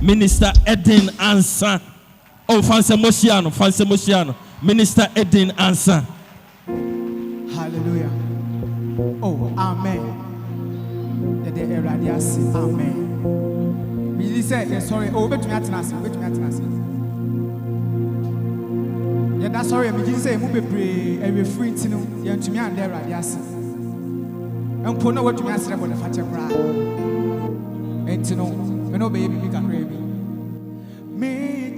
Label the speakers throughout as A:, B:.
A: Minister Edin Ansa. Oh, Fancy Moshiano. Minister Edin Ansa.
B: Hallelujah. Oh, amen. Amen. We say, sorry. Oh, wait me at Nasa. Yeah, that's sorry. We just say, move pray. Every free to know. Yeah, to me and there, radiasi. And put no what you answer about the fatter cry. And to know, no baby, we can baby. Me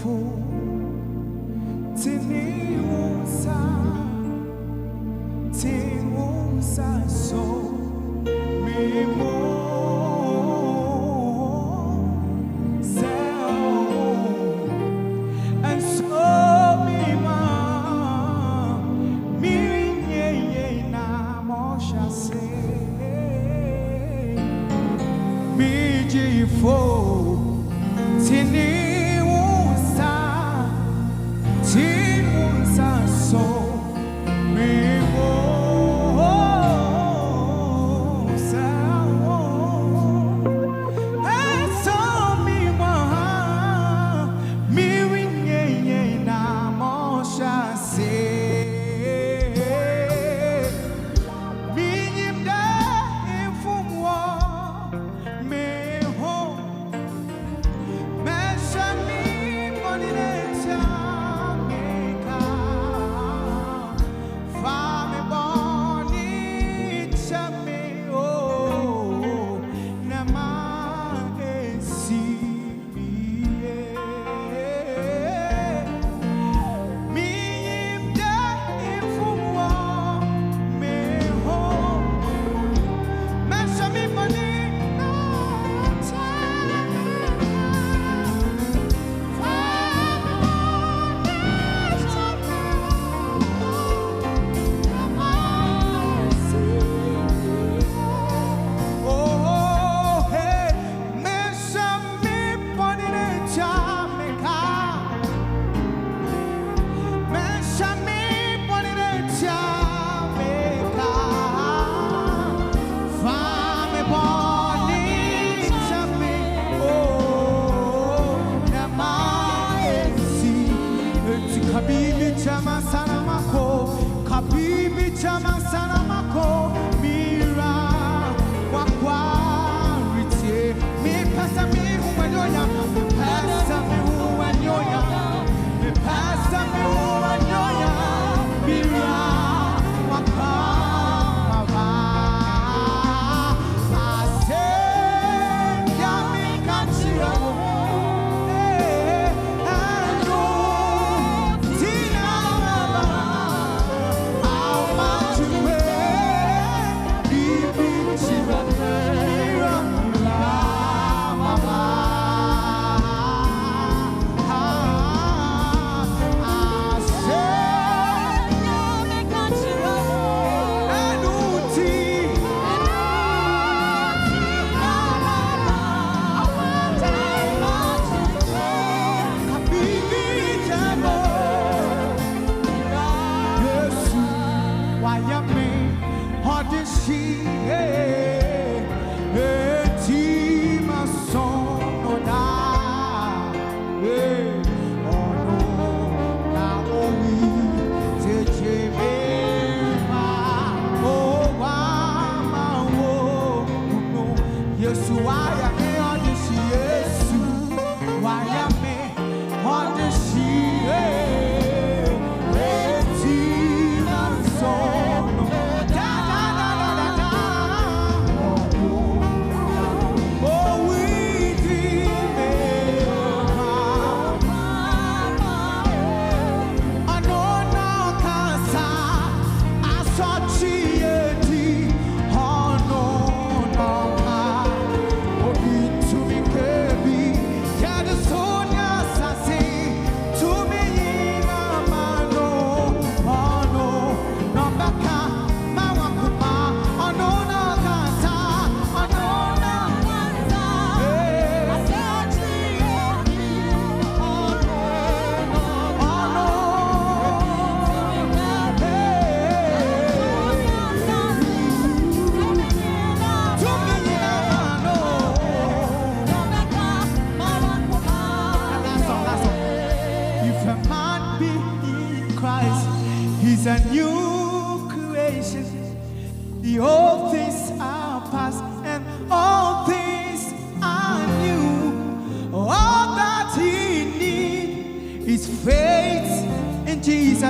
B: for Tini Musa so me more and so me ma me na mosha say me jifo Tini Musa so me Mira,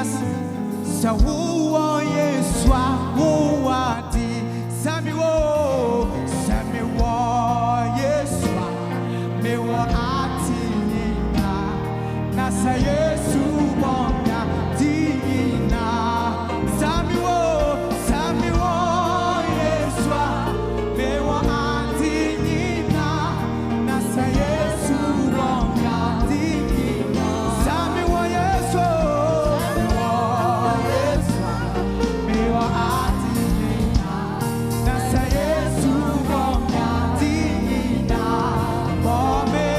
B: Jesus. So who are Yeshua? Who are the Samuel? Yeshua. Me wa ati na. Nasa Yesu bonga dina. Samuel, Yeshua. Me wa ati na. Nasa Yesu bonga dina. Samuel, Yeshua. Me wa ati na. Nasa Yesu bonga dina. Bome,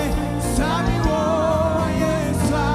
B: Samuel, Yeshua.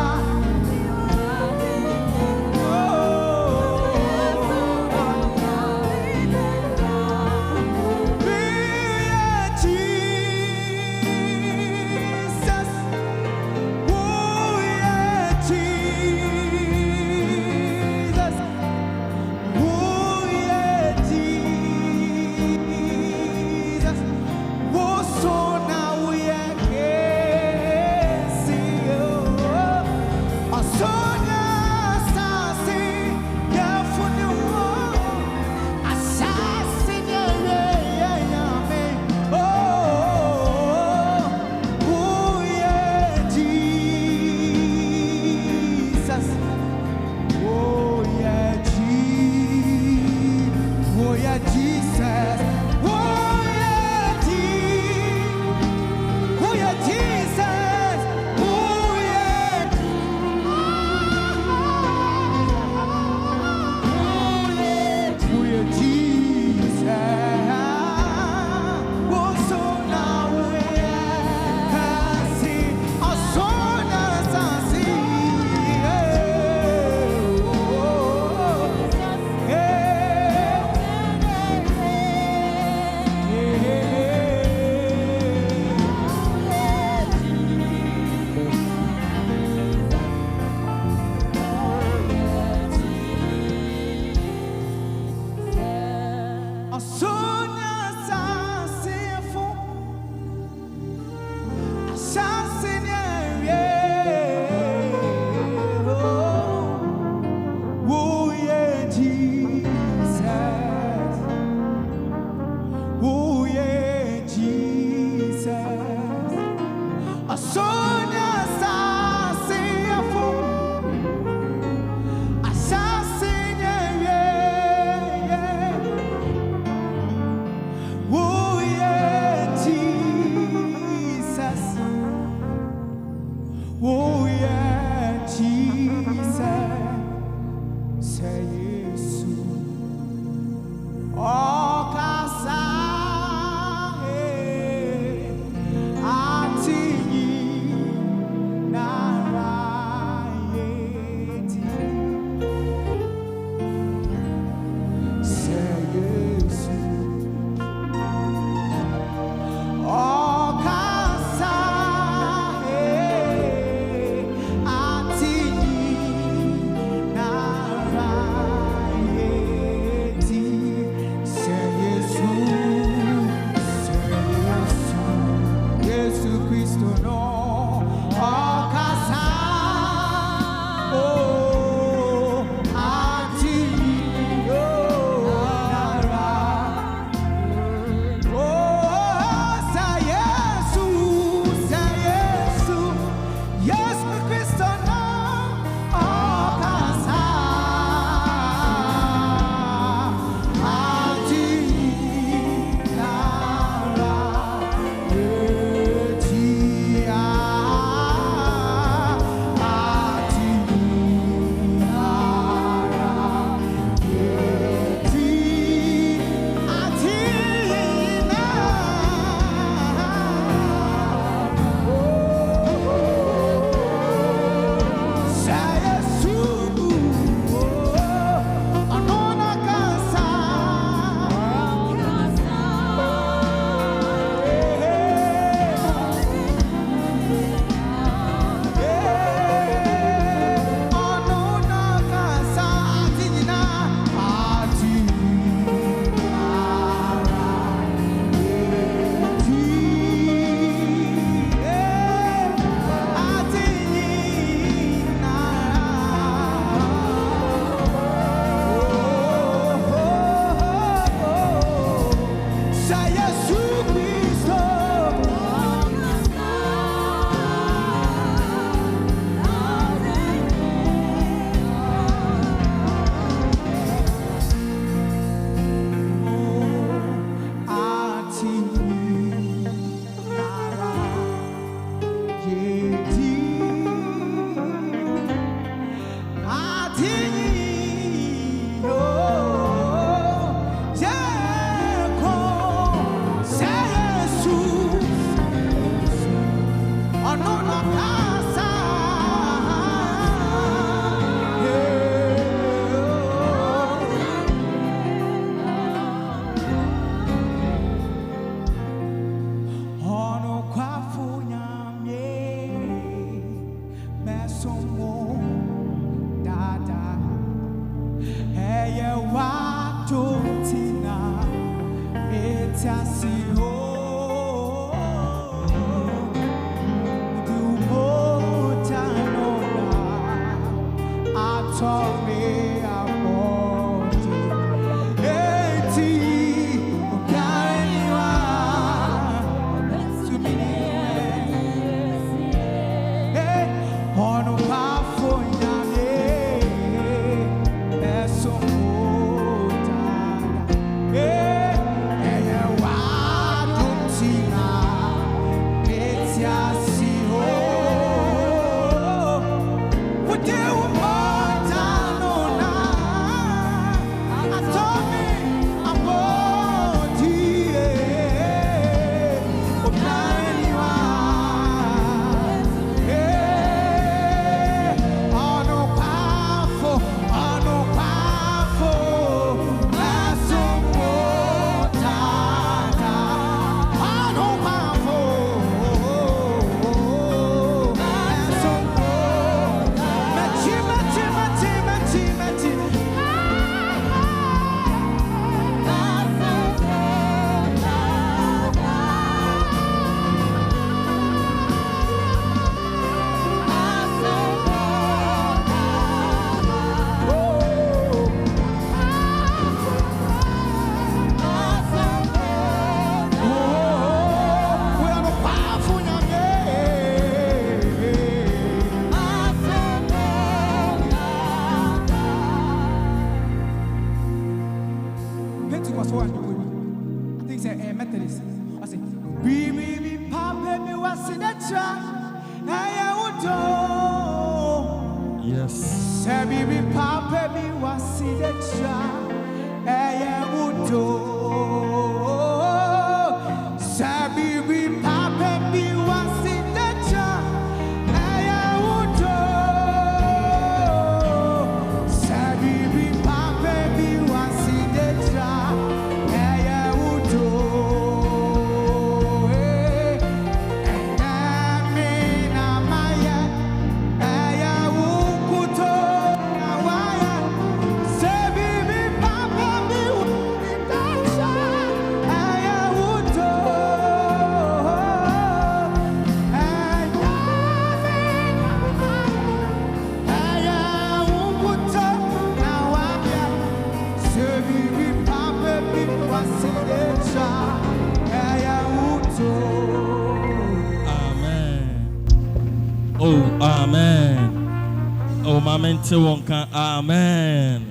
A: Amen. Oh, Mamente Wonka. Amen.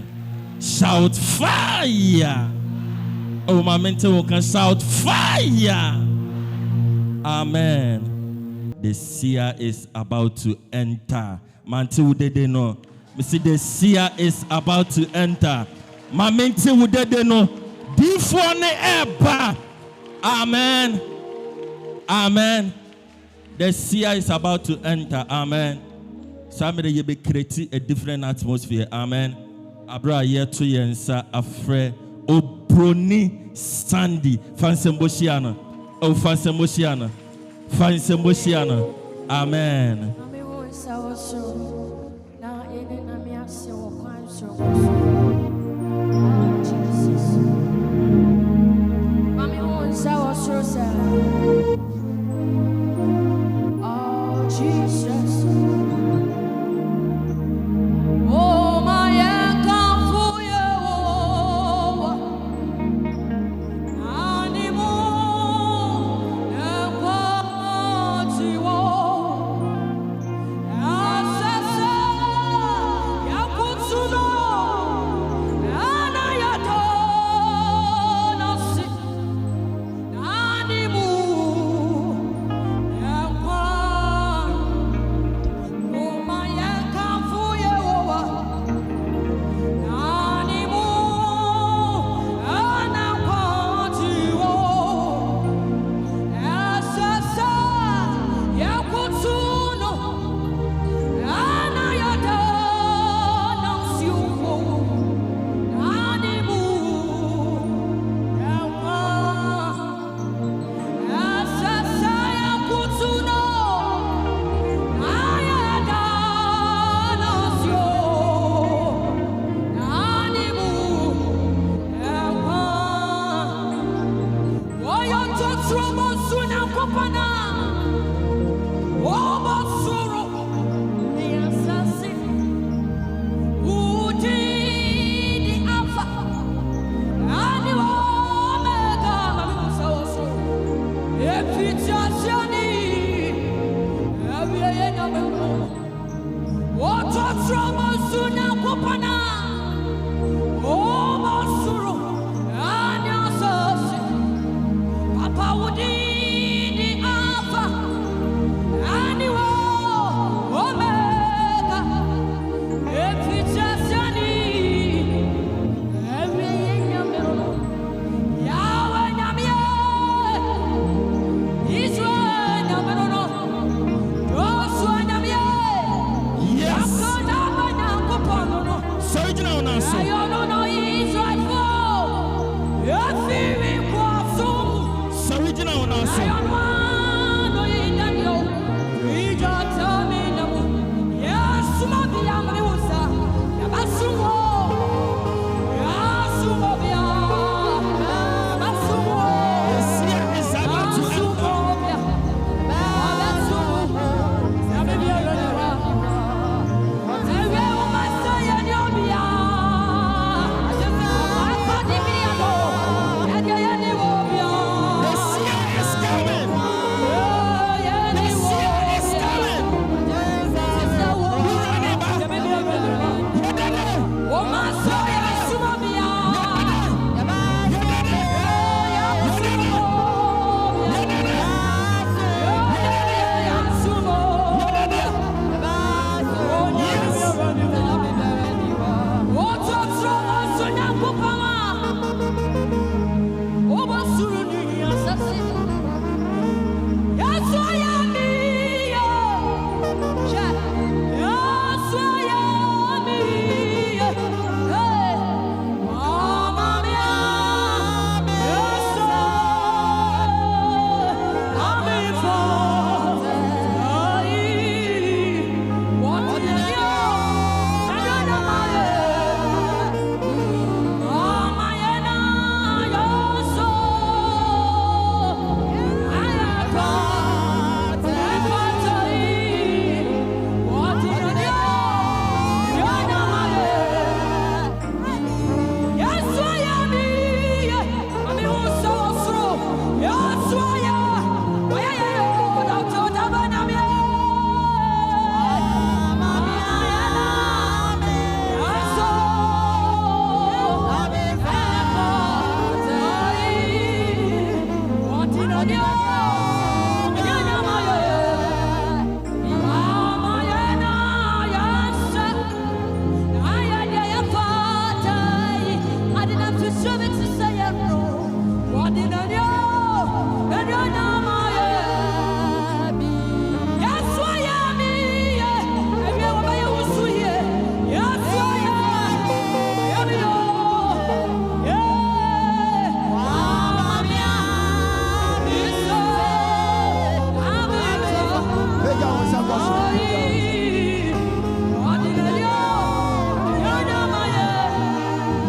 A: Shout fire. Oh, Mamente Wonka. Shout fire. Amen. The seer is about to enter. Mante Wudede no. Me see the seer is about to enter. Mamente Wudede no. Before ne eba. Amen. Amen. The seer is about to enter. Amen. Somebody you be creating a different atmosphere. Amen. Abra year 2 years afre Obroni Sandy Fansemboshiana. Oh Fansemboshiana. Fansemboshiana. Amen.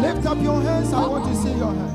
B: Lift up your hands. I want to see your hands.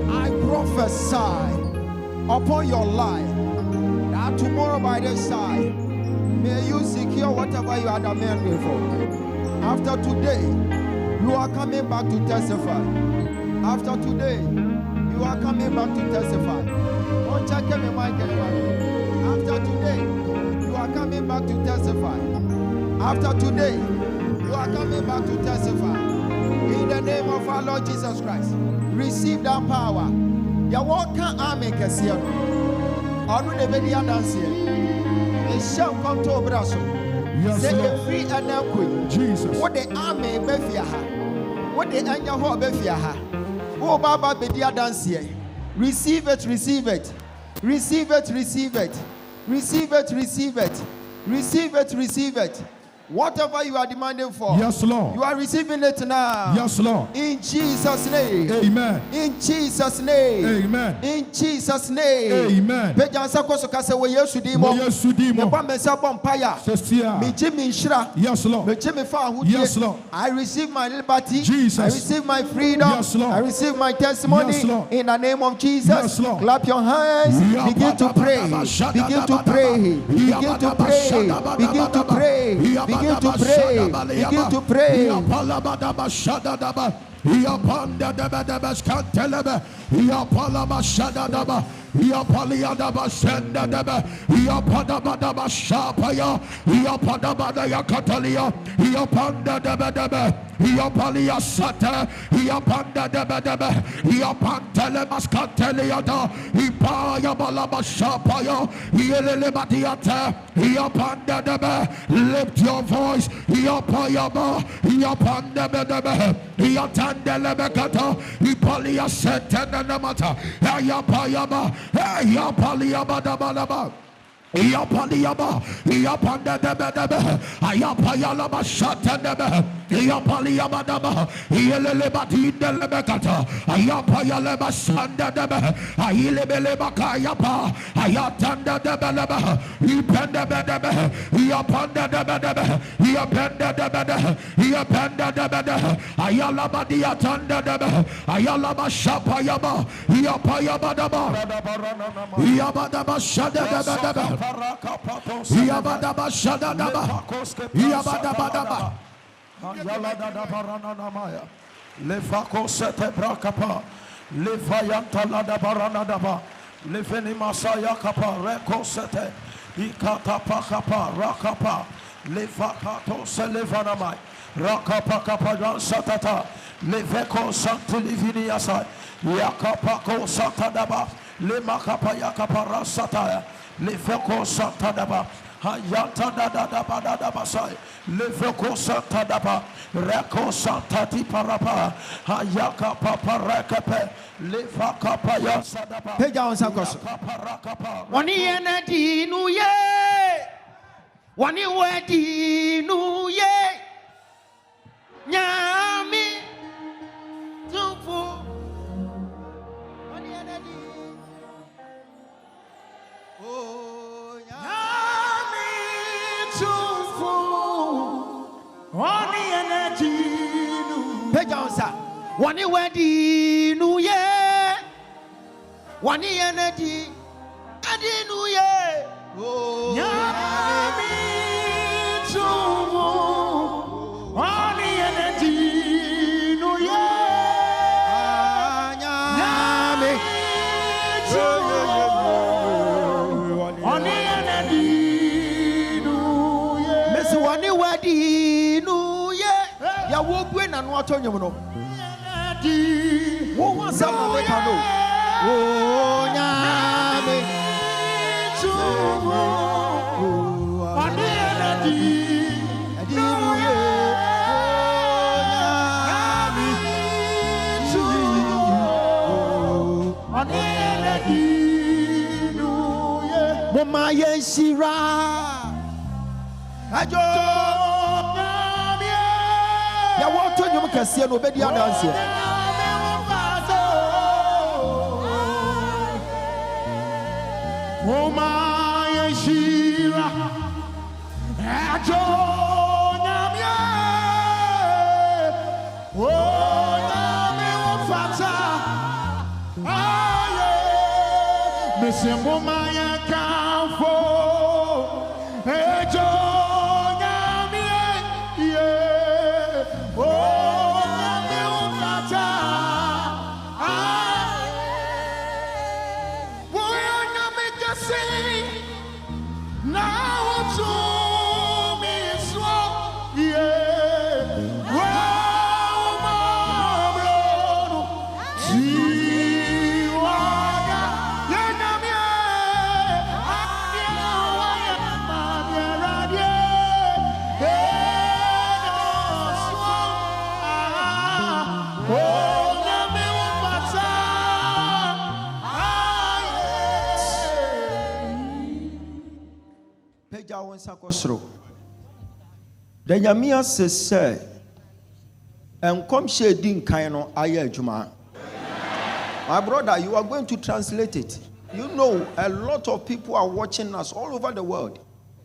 B: I prophesy upon your life that tomorrow by this time may you secure whatever you had demanded for. After today, you are coming back to testify. After today, you are coming back to testify. Don't check my mic anymore. After today, you are coming back to testify. After today, you are coming back to testify. In the name of our Lord Jesus Christ, receive that power. Ya walk army kesiano. Aru de bedia dance here. E shall come to Obraso. Say free and now Jesus. What the army befia ha. What the anya ho befia ha. Oh Baba bedia dance here. Receive it, receive it. Receive it, receive it. Receive it, receive it. Receive it, receive it. Whatever you are demanding for,
C: yes, Lord,
B: you are receiving it now.
C: Yes, Lord.
B: In Jesus' name.
C: Amen.
B: In Jesus' name.
C: Amen.
B: In Jesus' name.
C: Amen.
B: Yes, Lord. Yes, Lord. I receive my liberty.
C: Jesus.
B: I receive my freedom.
C: Yes, Lord.
B: I receive my testimony.
C: Yes, Lord.
B: In the name of Jesus.
C: Yes, Lord.
B: Clap your hands. Begin to pray. Begin to pray. Begin to pray. Begin to pray. Begin to pray. Begin to pray.
C: Yapanda daba skantelebe, yapalaba shadadaba, yapaliadaba sendadaba, yapadaba shapaya, yapadaba yakatalia, yapanda daba, yapalia sata, yapanda daba, yapanteleba skanteliada, ipaya balaba shapaya, yelelebadiata, yapanda daba. Lift your voice, yapayaba, yapanda daba, yapanda. Delebekata, Ipalia Setanamata, Ayapayaba, Ayapaliaba Dabalaba. Yapaliaba, Yapanda Debedebe, Ayapayalaba Shatanebe, Yapaliaba Daba, Yelebati Delebekata, Ayapayaleba Sanda Debe, Ayelebelebaka Yapa, Ayatanda Debeleba, Yapanda Debedebe, Yapanda Debedebe, Yapanda Debede, Yapanda Debede, Ayalaba Diatanda Debe, Ayalaba Shapayaba, Yapayaba Daba, Yabadaba Shada Debedebe. Yabadaba shadadaba, yabadabadaba, yaladadabaranamaya, lefako sete brakapa, lefayanta ladabaranadaba, lefeni masaya kapa, reko sete, ikatapa kapa, rakapa, lefakato selevanamai, rakapa kapa satata, lefeko santilivini yasai, yakapako satadaba, lemakapa yakapa rasataya. Lefeko Santadaba, Hayata da da da ba da da basai. Levoko santa da ba. Reko santa di parapa. Hayaka papa rekepe. Levaka paya sadaba.
B: Peja on sakos.
D: Wani enedi nu ye. Wani wedi nu ye. Nyami tufu. Wani enedi. Oh nyami tufu. Wani enedi nu.
B: Peja on sa.
D: Wani wedi nu ye. Wani enedi. Adi nu ye. Oh nyami tufu. Wani enedi nu ye. Nyami tufu. Wani enedi nu ye.
B: Mesi wani wedi nu ye. Ya wogwe na no ato nyum no. Wo wa sam no make no. Oh nyame tufu.
D: Wani enedi
B: Adi nu ye.
D: Wani enedi nu ye.
B: Mama yeshira. Ajo. Ya wo to nyum kase no obedi adanse.
D: Oma yeshira ajo nyamye o nyame ofata aye mesembo maya kanfo ajo nyamye ye o nyame ofata now to me so yeah wow mabro siwaga yenamie adia waya mabia
C: The Yamia says, and come shading kind of aya juma. My brother, you are going to translate it. You know, a lot of people are watching us all over the world.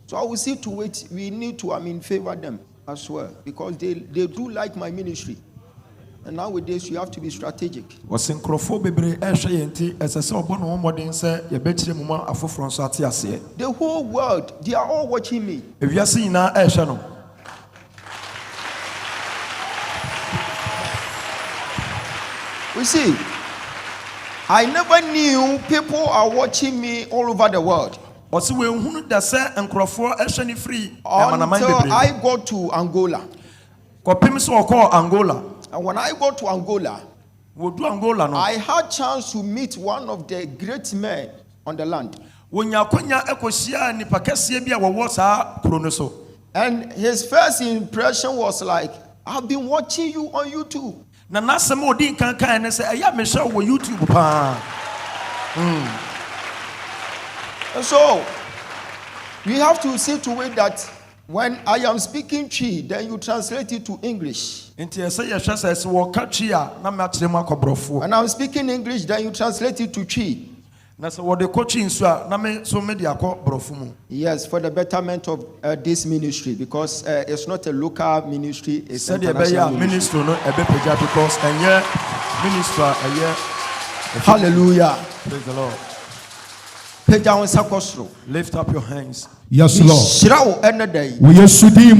C: So I will see to it. We need to, favor them as well. Because they do like my ministry. And nowadays, you have to be strategic. The whole world, they are all watching me. We see, I never knew people are watching me all over the world. Until I go to Angola. And when I go to Angola, I had chance to meet one of the great men on the land. And his first impression was like, I've been watching you on YouTube. And so, we have to see to it that when I am speaking Chi, then you translate it to English. When I'm speaking English, then you translate it to Chi. Yes, for the betterment of this ministry, because it's not a local ministry, it's an international ministry. Hallelujah.
E: Praise the Lord.
C: Lift up your hands.
E: Yes, Lord.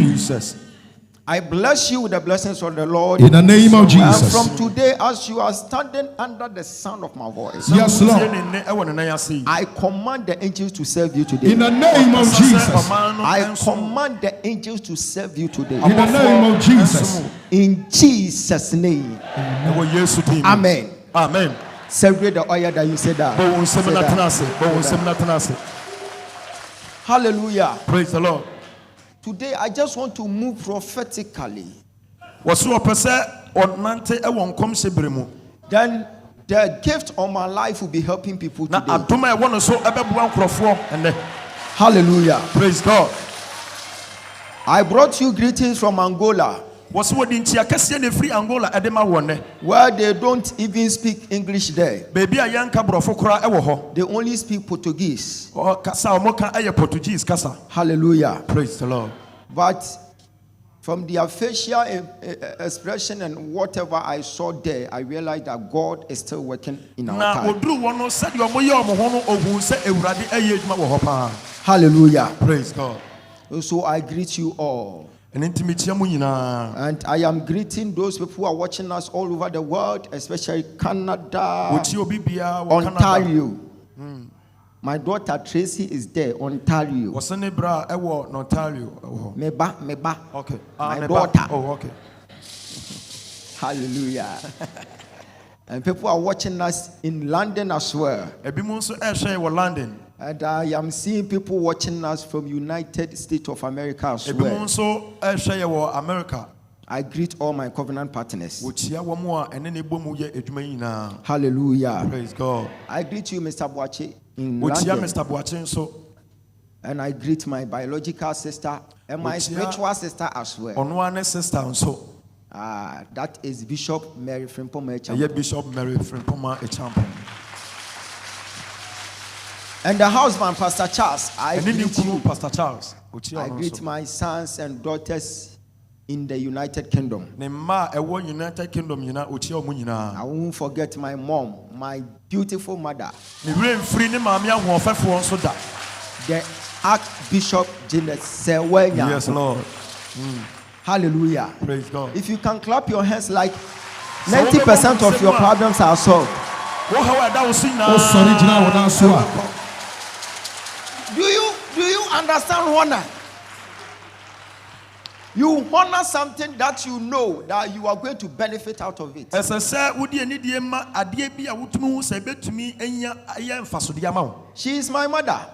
C: Jesus. I bless you with the blessings of the Lord.
E: In the name of Jesus.
C: And from today, as you are standing under the sound of my voice,
E: yes, Lord.
C: I command the angels to serve you today.
E: In the name of Jesus.
C: I command the angels to serve you today.
E: In the name of Jesus.
C: In Jesus' name. Amen.
E: Amen.
C: Celebrate the oil that you said that. Hallelujah.
F: Praise the Lord.
C: Today, I just want to move prophetically. Then the gift of my life will be helping people today. Hallelujah.
F: Praise God.
C: I brought you greetings from Angola, where they don't even speak English there. They only speak Portuguese. Hallelujah.
F: Praise the Lord.
C: But from their facial expression and whatever I saw there, I realized that God is still working in our time. Hallelujah.
F: Praise God.
C: So I greet you all. And I am greeting those people who are watching us all over the world, especially Canada, Ontario. My daughter Tracy is there, Ontario. Meba.
F: Okay.
C: My daughter.
F: Oh, okay.
C: Hallelujah. And people are watching us in London as well. And I am seeing people watching us from United States of America as well. I greet all my covenant partners. Hallelujah.
F: Praise God.
C: I greet you, Mr. Boache, in London. And I greet my biological sister and my spiritual sister as well. That is Bishop Mary Frimpoma Echampo.
F: Bishop Mary Frimpoma Echampo.
C: And the husband, Pastor Charles. I greet you,
F: Pastor Charles.
C: I greet my sons and daughters in the United Kingdom. I won't forget my mom, my beautiful mother, the Archbishop Janet Sewenya.
F: Yes, Lord.
C: Hallelujah.
F: Praise God.
C: If you can clap your hands like 90% of your problems are solved. Do you understand honor? You honor something that you know that you are going to benefit out of it. She is my mother.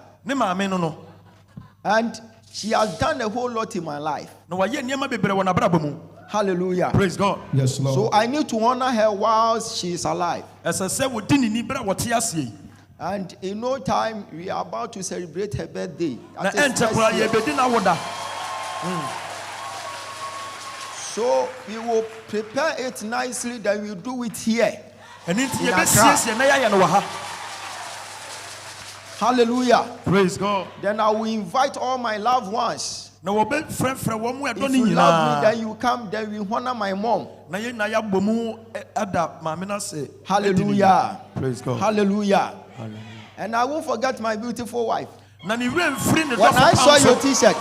C: And she has done a whole lot in my life. Hallelujah.
F: Praise God.
E: Yes, Lord.
C: So I need to honor her while she is alive. And in no time, we are about to celebrate her birthday. So we will prepare it nicely, then we'll do it here. Hallelujah.
F: Praise God.
C: Then I will invite all my loved ones. If you love me, then you come, then we honor my mom. Hallelujah.
F: Praise God.
C: Hallelujah. And I won't forget my beautiful wife. When I saw your t-shirt,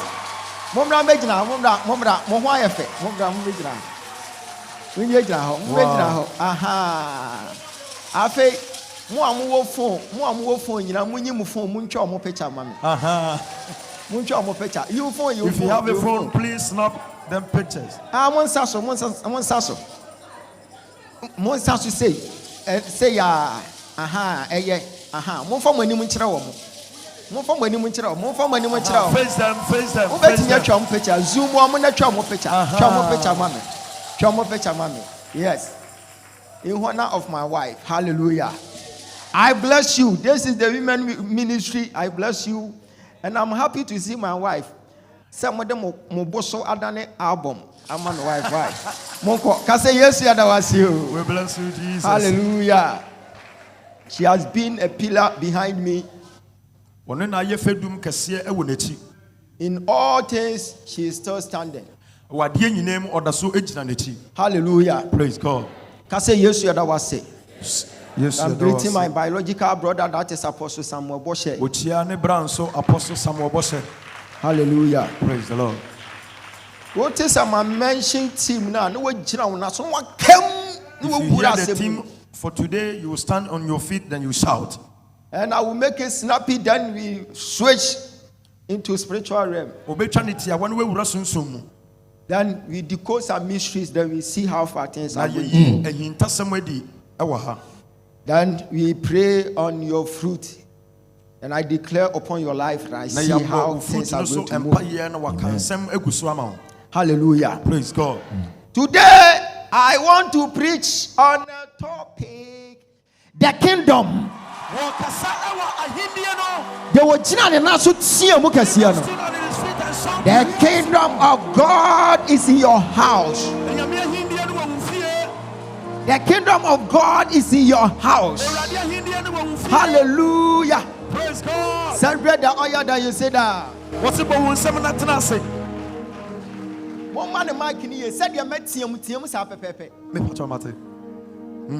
C: if you
F: have a phone, please snap them pictures. Face them.
C: Zoom. Yes. In honor of my wife. Hallelujah. I bless you. This is the women ministry. I bless you. And I'm happy to see my wife. Some of them Moboso Adane album. I'm my wife, right? Monko, can say yes, you.
F: We bless you, Jesus.
C: Hallelujah. She has been a pillar behind me. In all things, she is still standing. Hallelujah.
F: Praise God.
C: Can say yes, you.
F: Yes,
C: I'm greeting my biological brother, that is Apostle Samuel Boshe. Hallelujah.
F: Praise the Lord.
C: What is my mentioned team now? No,
F: if you hear the team for today, you will stand on your feet, then you shout.
C: And I will make it snappy, then we switch into spiritual realm. Then we decode some mysteries, then we see how far things are going. Then we pray on your fruit. And I declare upon your life, I see how things are going to move. Hallelujah.
F: Praise God.
C: Today, I want to preach on a topic, the kingdom. The kingdom of God is in your house. The kingdom of God is in your house. Hallelujah.
F: Praise God.
C: Celebrate the oil that you say that.
F: What's it about when someone say?
C: One man in my kidney said you met him, Pepe.
F: Me patramate.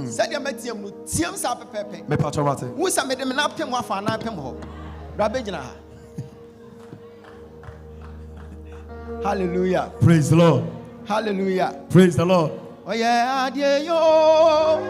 C: Said you met him, Pepe.
F: Me patramate.
C: Who some made them an aptem one for an aptem ho. Rabejana. Hallelujah.
F: Praise the Lord.
C: Hallelujah.
F: Praise the Lord.
C: Oh yeah, dear yo.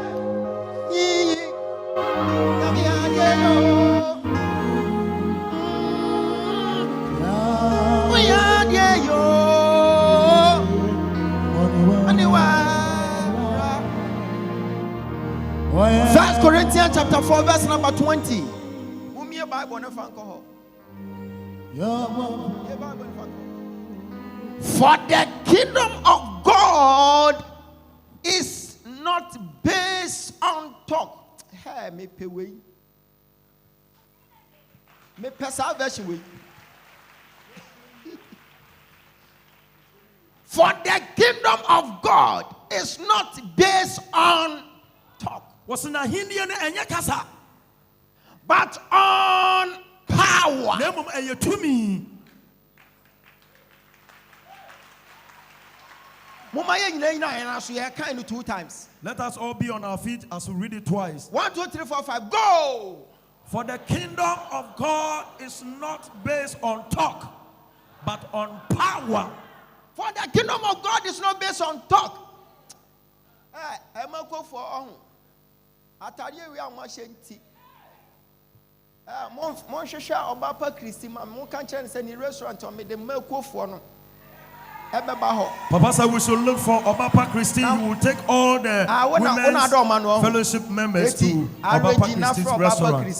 C: First Corinthians chapter 4 verse number 20. For the kingdom of God is not based on talk. Hey, me pay way. Me salvation way. For the kingdom of God is not based on talk.
F: What's in a Hindi and Yakasa?
C: But on power. Two times.
F: Let us all be on our feet as we read it twice.
C: 1, 2, 3, 4, 5. Go.
F: For the kingdom of God is not based on talk, but on power.
C: For the kingdom of God is not based on talk. Hey, I'm going to go for on. I tell you, we are much empty. Mon shasha Obapa Christi, my mon can't send a restaurant on me the milk for no.
F: Papa said we should look for Obapa Christi. You will take all the women's fellowship members to Obapa Christi's restaurant.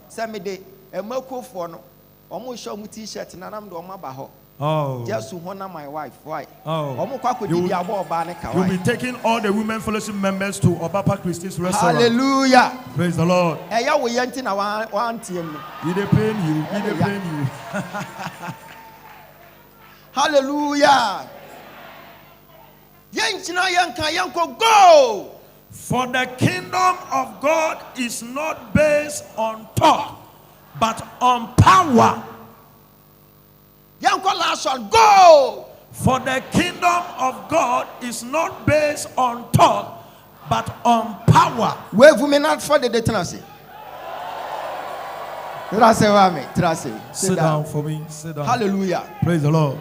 C: Send me the milk for no. Almost show me t-shirt and I'm the baho.
F: Oh.
C: Just to honor my wife. Why?
F: Oh. You'll be taking all the women fellowship members to Obapa Christi's restaurant.
C: Hallelujah.
F: Praise the Lord.
C: Hey, you will yanting one team.
F: He they pain you. He they pain you.
C: Hallelujah. Go.
F: For the kingdom of God is not based on talk, but on power.
C: Go.
F: For the kingdom of God is not based on talk, but on power.
C: Where women not for the tenancy.
F: Sit down for me. Sit down.
C: Hallelujah.
F: Praise the Lord.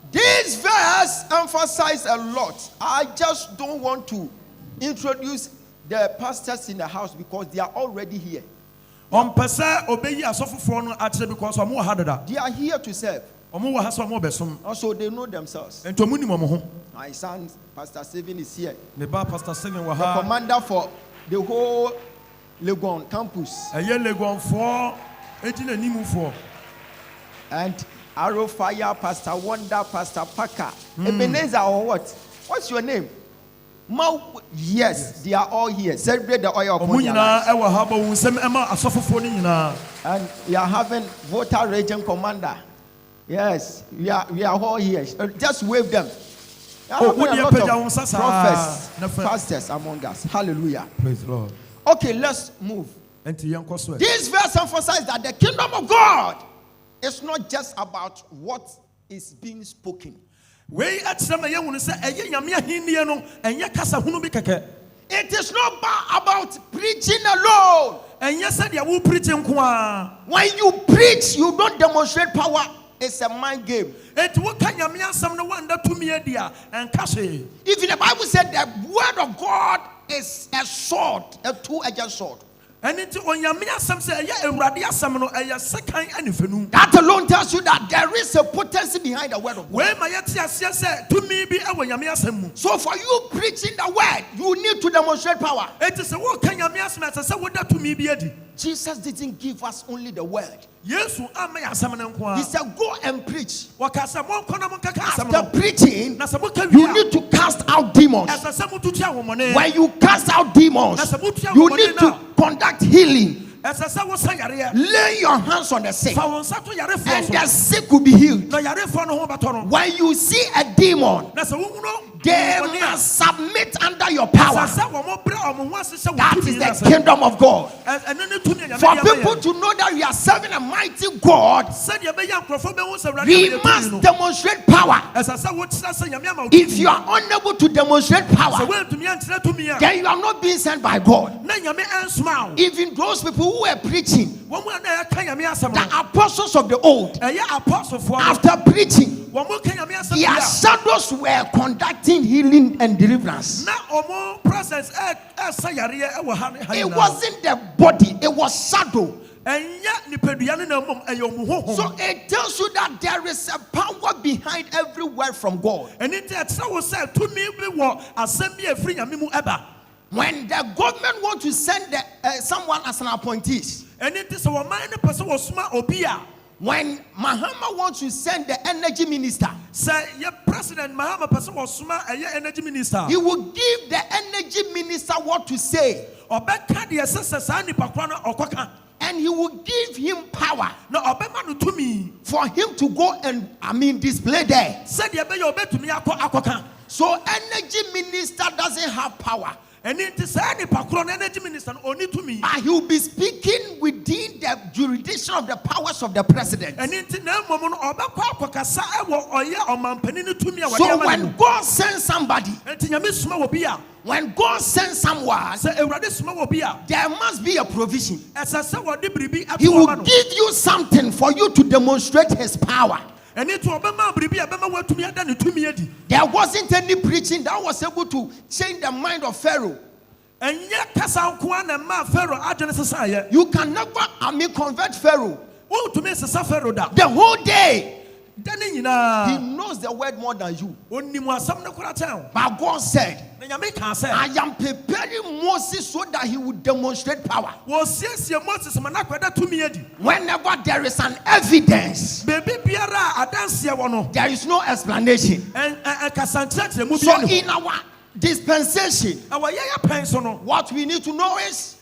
C: This verse emphasizes a lot. I just don't want to introduce the pastors in the house because they are already here. They are here to serve. Also, they know themselves. My son, Pastor Steven, is here. The commander for the whole Legon campus. And Arrow Fire, Pastor Wonder, Pastor Parker. Ebenezer or what? What's your name? Yes, they are all here. Celebrate the oil upon their lives. And we are having Voter Region Commander. Yes, we are all here. Just wave them. A lot of prophets, pastors among us. Hallelujah.
F: Praise the Lord.
C: Okay, let's move. This verse emphasizes that the kingdom of God is not just about what is being spoken. It is not about preaching alone. When you preach, you don't demonstrate power. It's a mind game. Even the Bible said the word of God is a sword, a two-edged sword. That alone tells you that there is a potency behind the word of God. So for you preaching the word, you need to demonstrate power.
F: It is a walk.
C: Jesus didn't give us only the word. He said, go and preach. After preaching, you need to cast out demons. When you cast out demons, you need to conduct healing. Lay your hands on the sick, and the sick will be healed. When you see a demon, they must submit under your power. That is the kingdom of God. For people to know that we are serving a mighty God, we must demonstrate power. If you are unable to demonstrate power, then you are not being sent by God. Even those people who were preaching, the apostles of the old, after preaching, their shadows were conducting healing and deliverance. It wasn't the body, it was shadow. So it tells you that there is a power behind every word from God. When the government wants to send someone as an appointee, when Mahama wants to send the energy minister, President Mahama he will give the energy minister what to say, and he will give him power for him to go and display there. So energy minister doesn't have power. But he will be speaking within the jurisdiction of the powers of the president. So when God sends somebody, when God sends someone, there must be a provision. He will give you something for you to demonstrate his power. There wasn't any preaching that was able to change the mind of Pharaoh. You can never convert Pharaoh. The whole day he knows the word more than you. But God said, I am preparing Moses so that he would demonstrate power. Whenever there is an evidence, there is no explanation. So in our dispensation, what we need to know is,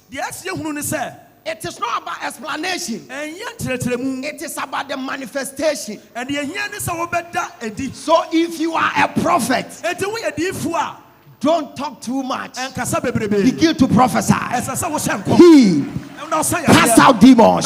C: it is not about explanation. It is about the manifestation. So if you are a prophet, don't talk too much. Begin to prophesy. Heal. Cast out demons.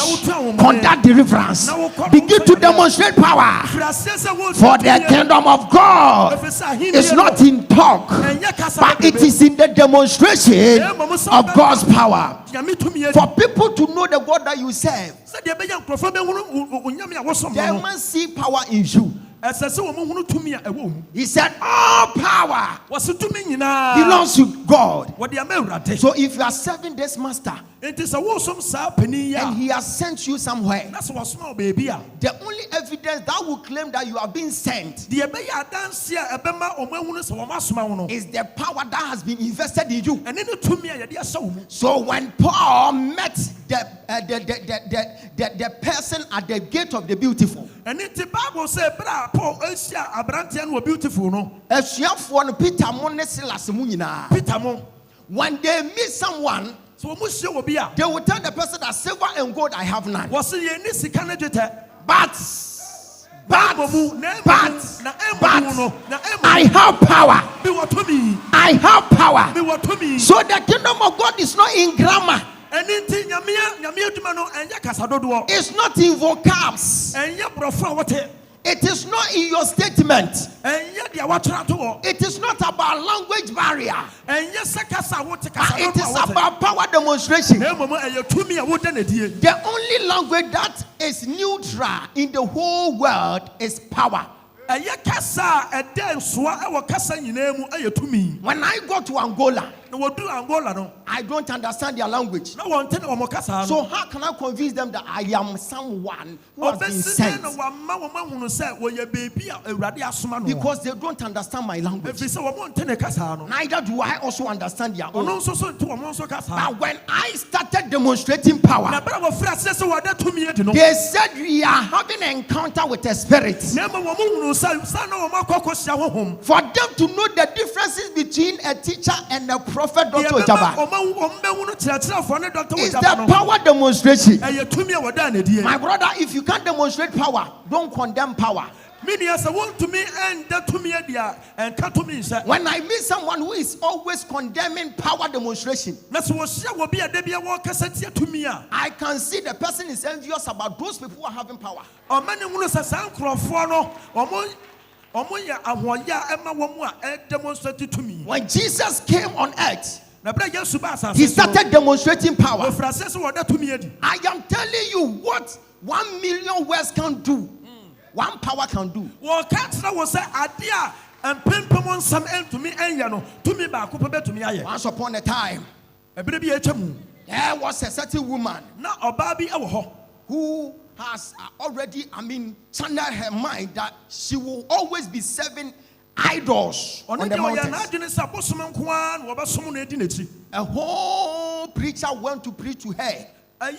C: Conduct deliverance. Begin to demonstrate power. For the kingdom of God is not in talk, but it is in the demonstration of God's power. For people to know the God that you serve, they must see power in you. He said, all power belongs to God. So if you are serving this master and he has sent you somewhere, the only evidence that will claim that you are being sent is the power that has been invested in you. So when Paul met the person at the gate of the beautiful, when they meet someone, they will tell the person that silver and gold I have none. But I have power. I have power. So the kingdom of God is not in grammar. It's not in vocabs. It is not in your statement. It is not about language barrier. It is about power demonstration. The only language that is neutral in the whole world is power. When I go to Angola, I I don't understand their language. So how can I convince them that I am someone who has been sent? Because they don't understand my language. Neither do I also understand their own. But when I started demonstrating power, they said we are having an encounter with a spirit. For them to know the differences between a teacher and a prophet, Dr. Ogyaba, is the power demonstration. My brother, if you can't demonstrate power, don't condemn power. When I meet someone who is always condemning power demonstration, I can see the person is envious about those people who are having power. When Jesus came on earth, he started demonstrating power. I am telling you what 1 million words can do. One power can do. Once upon a time, there was a certain woman who has already, channeled her mind that she will always be serving idols on the mountains. A whole preacher went to preach to her. But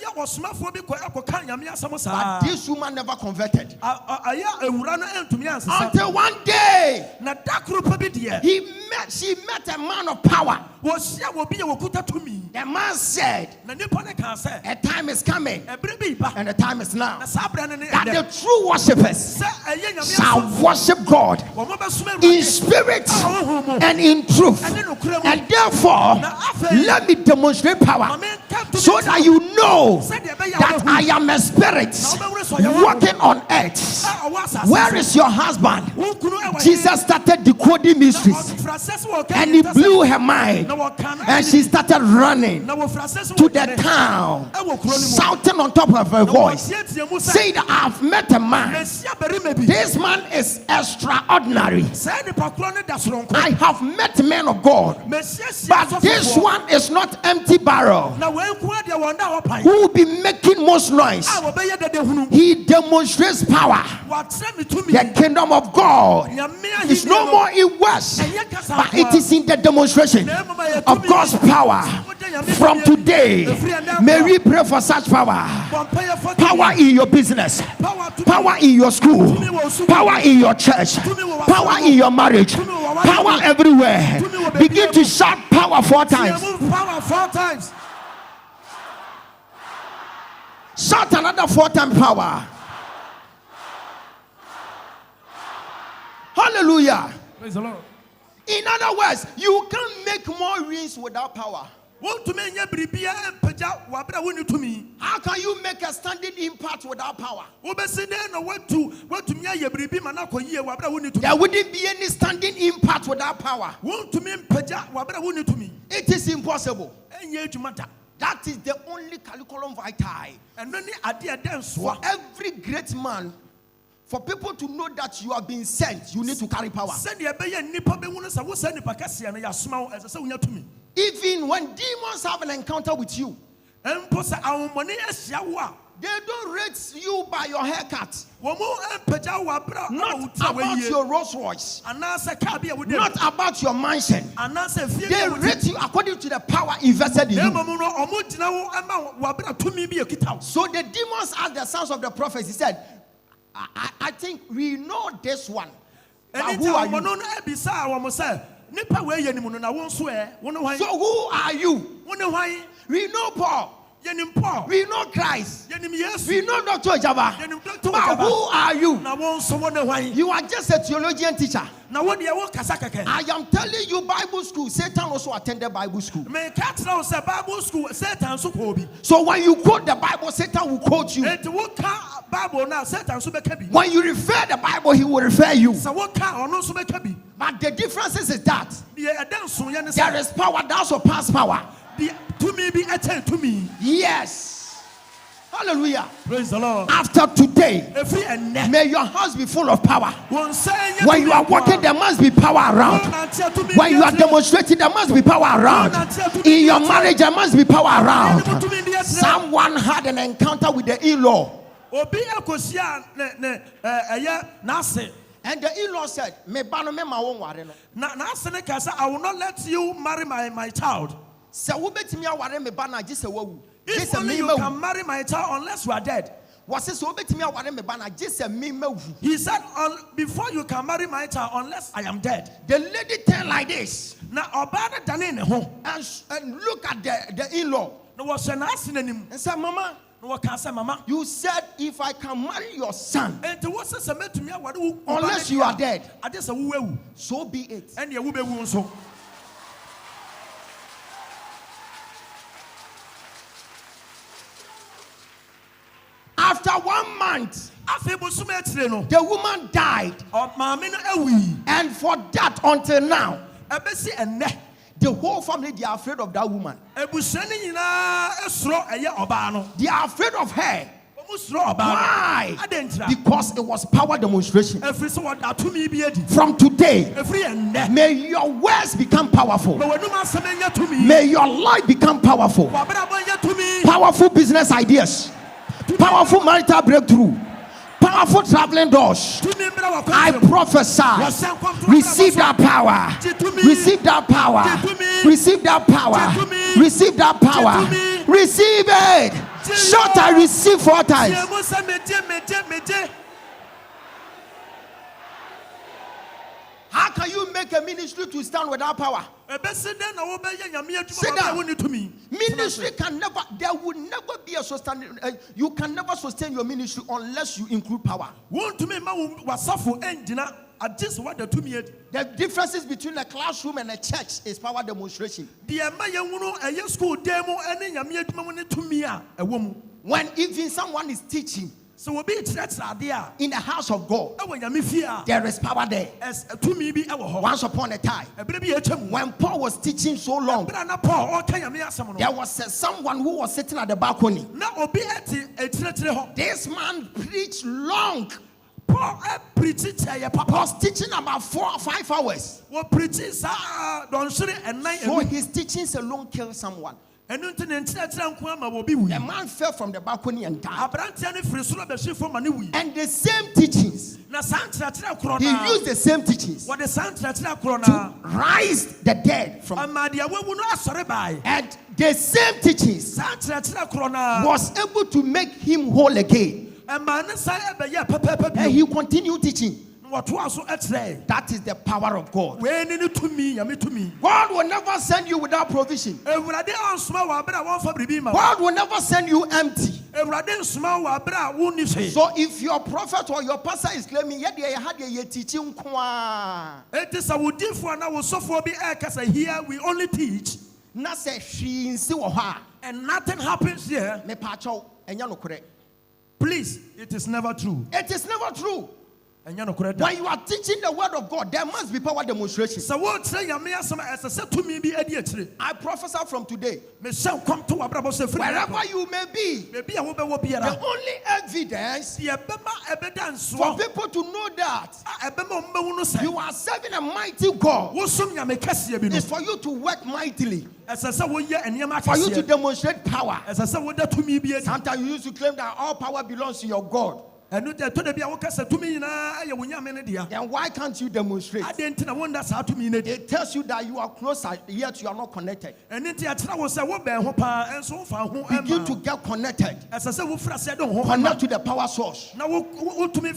C: this woman never converted. Until one day, she met a man of power. The man said, a time is coming, and the time is now, that the true worshippers shall worship God in spirit and in truth. And therefore, let me demonstrate power so that you know that I am a spirit walking on earth. Where is your husband? Jesus started decoding mysteries, and he blew her mind, and she started running to the town, shouting on top of her voice, saying that I've met a man. This man is extraordinary. I have met men of God, but this one is not empty barrel who will be making most noise. He demonstrates power. The kingdom of God is no more in words, but it is in the demonstration of God's power. From today, may we pray for such power. Power in your business, power in your school, power in your church, power in your marriage, power everywhere. Begin to shout power 4 times. Shout another 4 times power. Hallelujah.
F: Praise the Lord.
C: In other words, you can't make more rings without power. How can you make a standing impact without power? There wouldn't be any standing impact without power. It is impossible. That is the only curriculum vitae. For every great man, for people to know that you have been sent, you need to carry power. Even when demons have an encounter with you, they don't rate you by your haircut, not about your Rolls Royce, not about your mansion. They rate you according to the power invested in you. So the demons asked the sons of the prophets, he said, I think we know this one, but who are you? So who are you? We know Paul. We know Christ. We know Dr. Ogyaba. But who are you? You are just a theologian teacher. I am telling you, Bible school. Satan also attended Bible school. So when you quote the Bible, Satan will quote you. When you refer the Bible, he will refer you. But the difference is that there is power that surpasses power. Yes. Hallelujah.
F: Praise the Lord.
C: After today, may your house be full of power. When you are walking, there must be power around. When you are demonstrating, there must be power around. In your marriage, there must be power around. Someone had an encounter with the in-law. And the in-law said,
F: I will not let you marry my child. If only you can marry my child unless you are dead. He said, before you can marry my child unless I am dead.
C: The lady turned like this
F: and
C: look at the in-law and said, Mama, you said if I can marry your son unless you are dead, so be it. After 1 month, the woman died. And for that, until now, the whole family, they are afraid of that woman. They are afraid of her. Why? Because it was power demonstration. From today, may your words become powerful. May your life become powerful. Powerful business ideas. Powerful marital breakthrough. Powerful traveling doors. I prophesy. Receive that power. Receive that power. Receive that power. Receive that power. Receive it. Shout, I receive 4 times. How can you make a ministry to stand without power? Sit down. Ministry can never, there will never be a sustain. You can never sustain your ministry unless you include power. The differences between a classroom and a church is power demonstration. When even someone is teaching, in the house of God, there is power there. Once upon a time, when Paul was teaching so long, there was someone who was sitting at the balcony. This man preached long. Paul was teaching about 4 or 5 hours. So his teachings alone killed someone. The man fell from the balcony and died. And the same teachings, he used the same teachings to rise the dead from. And the same teachings was able to make him whole again. And he continued teaching. That is the power of God. God will never send you without provision. God will never send you empty. So if your prophet or your pastor is claiming, teaching,
F: here we only teach, and nothing happens here. Please, it is never true.
C: It is never true. When you are teaching the word of God, there must be power demonstration. I prophesy from today, wherever you may be, the only evidence for people to know that you are serving a mighty God is for you to work mightily, for you to demonstrate power. Sometimes you used to claim that all power belongs to your God. Then why can't you demonstrate? It tells you that you are closer, yet you are not connected. Begin to get connected. Connect to the power source.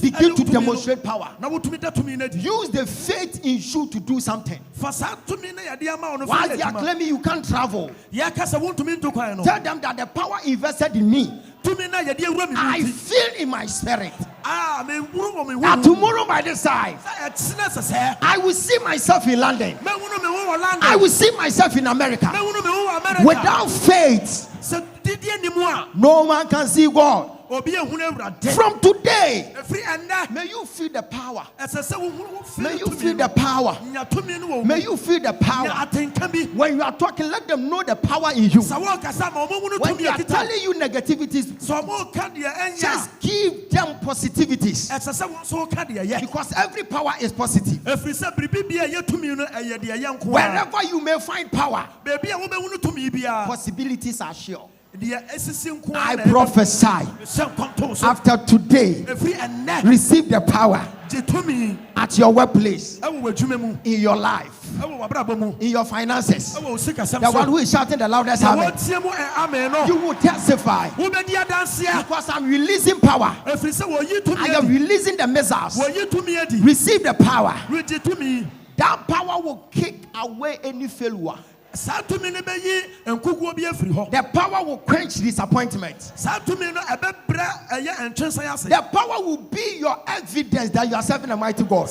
C: Begin to demonstrate power. Use the faith in you to do something. While they are claiming you can't travel, tell them that the power invested in me, I feel in my spirit that tomorrow by this time I will see myself in London. I will see myself in America. Without faith, no man can see God. From today, may you feel the power. May you feel the power. May you feel the power. When you are talking, let them know the power in you. When they are telling you negativities, just give them positivities. Because every power is positive. Wherever you may find power, possibilities are sure. I prophesy after today, receive the power at your workplace, in your life, in your finances. The one who is shouting the loudest, amen. You will testify because I'm releasing power. I am releasing the missiles. Receive the power. That power will kick away any failure. The power will quench disappointment. The power will be your evidence that you are serving a mighty God.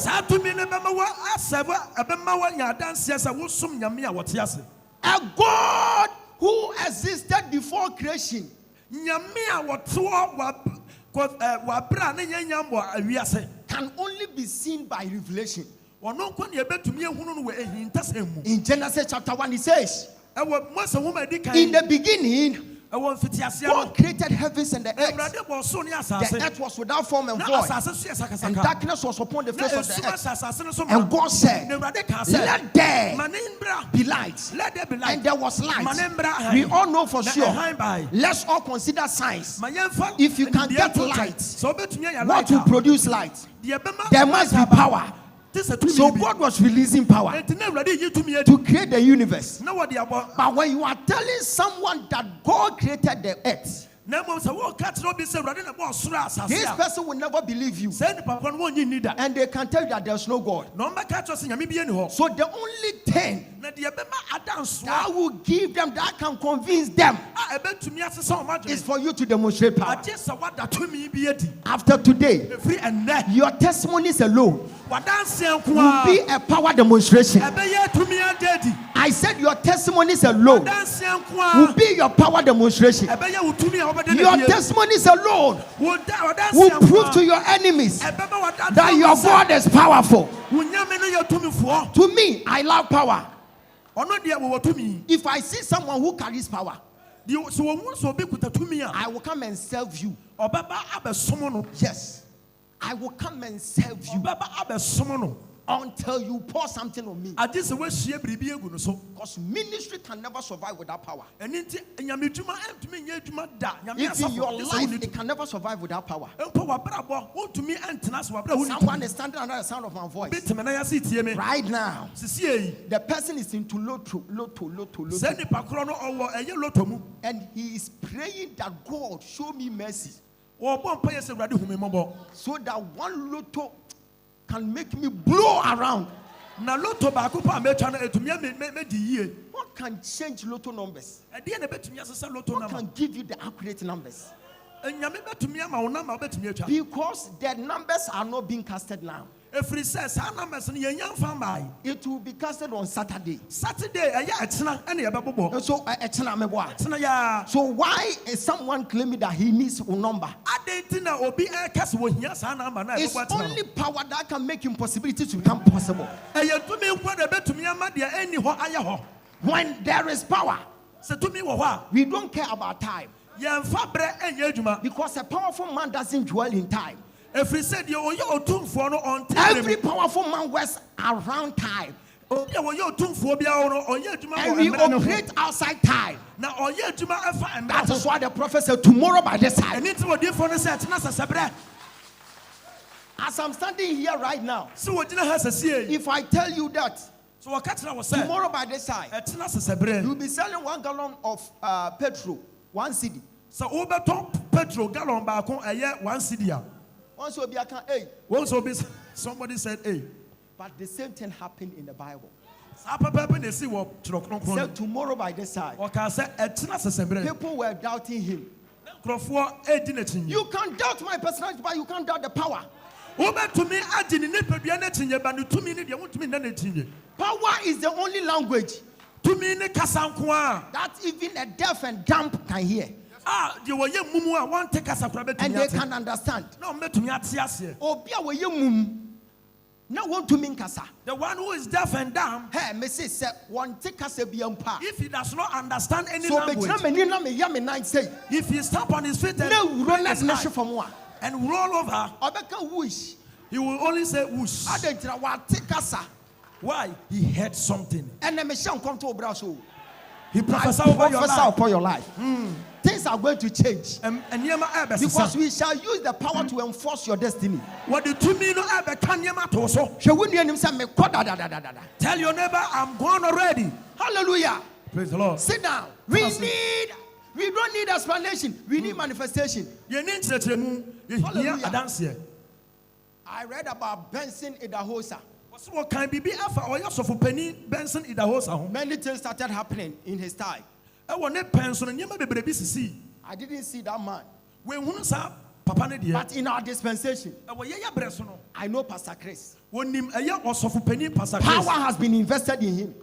C: A God who existed before creation can only be seen by revelation. In Genesis chapter 1, it says, in the beginning, God created heavens and the earth. The earth was without form and void, and darkness was upon the face of the earth. And God said, let there be light. And there was light. We all know for sure. Let's all consider science. If you can get light, what will produce light? There must be power. So God was releasing power to create the universe. But when you are telling someone that God created the earth, this person will never believe you. And they can tell you that there's no God. So the only thing that will give them, that can convince them, is for you to demonstrate power. After today, your testimonies alone will be a power demonstration. I said your testimonies alone will be your power demonstration. Your testimonies alone will prove to your enemies that your God is powerful. To me, I love power. If I see someone who carries power, I will come and serve you. Yes, I will come and serve you until you pour something on me. Because ministry can never survive without power. If in your life, it can never survive without power. Someone is standing under the sound of my voice right now. The person is into loto. And he is praying that God show me mercy, so that one loto can make me blow around. What can change lotto numbers? What can give you the accurate numbers? Because the numbers are not being casted now. It will be casted on Saturday. So why is someone claiming that he needs a number? It's only power that can make impossibility to become possible. When there is power, we don't care about time. Because a powerful man doesn't dwell in time. Every powerful man works around time. And we operate outside time. That is why the prophet said, tomorrow by this time. As I'm standing here right now, if I tell you that tomorrow by this time, you'll be selling 1 gallon of petrol, 1 cedi. So petrol gallon back on 1 cedi. Somebody said, hey. But the same thing happened in the Bible. Said tomorrow by this time, people were doubting him. You can doubt my personality, but you can't doubt the power. Power is the only language that even a deaf and dumb can hear.
B: And they can understand. Obia we mum. Now want to mean kasa.
F: The one who is deaf and dumb,
B: hey, Mrs. said, one take us a biampa.
F: if he does not understand any
B: So
F: language,
B: if
F: he stamp on his feet and
B: no run as nation from one
F: and roll over,
B: wish.
F: he will only say whoosh. Why? He heard something.
B: And then Michelle come to Obraso.
F: He prophesied
B: upon your life. Things are going to change. Because we shall use the power to enforce your destiny.
F: What do you mean? Tell your neighbor, I'm gone already.
B: Hallelujah.
F: Praise the Lord.
B: Sit down. We don't need explanation. We need manifestation.
F: Hallelujah.
B: I read about Benson Idahosa. Many things started happening in his time. I didn't see that man. But in our dispensation, I know Pastor Chris. Power has been invested in him.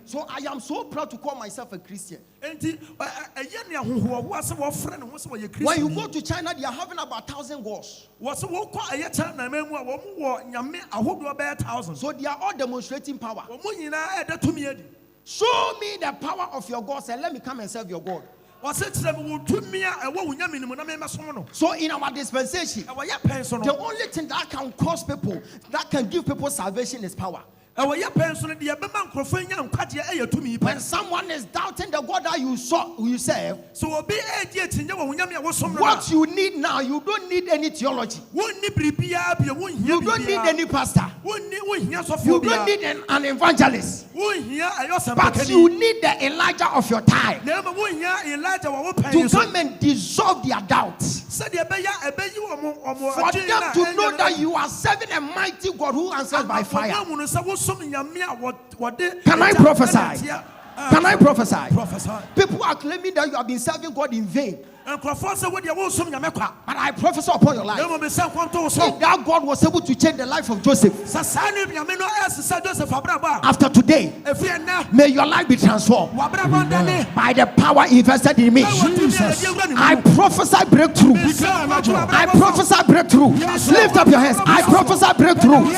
B: So I am so proud to call myself a Christian. When you go to China, they are having about 1,000 gods. So they are all demonstrating power. Show me the power of your gods and let me come and serve your God. So in our dispensation, the only thing that can cause people, that can give people salvation is power. When someone is doubting the God that you serve, what you need now, you don't need any theology. You don't need any pastor. You don't need an evangelist. But you need the Elijah of your time to come and dissolve their doubts. For them to know that you are serving a mighty God who answers by fire. Can I prophesy? Can I prophesy? People are claiming that you have been serving God in vain. But I prophesy upon your life. If that God was able to change the life of Joseph, after today, may your life be transformed by the power invested in me. Jesus. I prophesy breakthrough. I prophesy breakthrough. Lift up your hands. I prophesy breakthrough.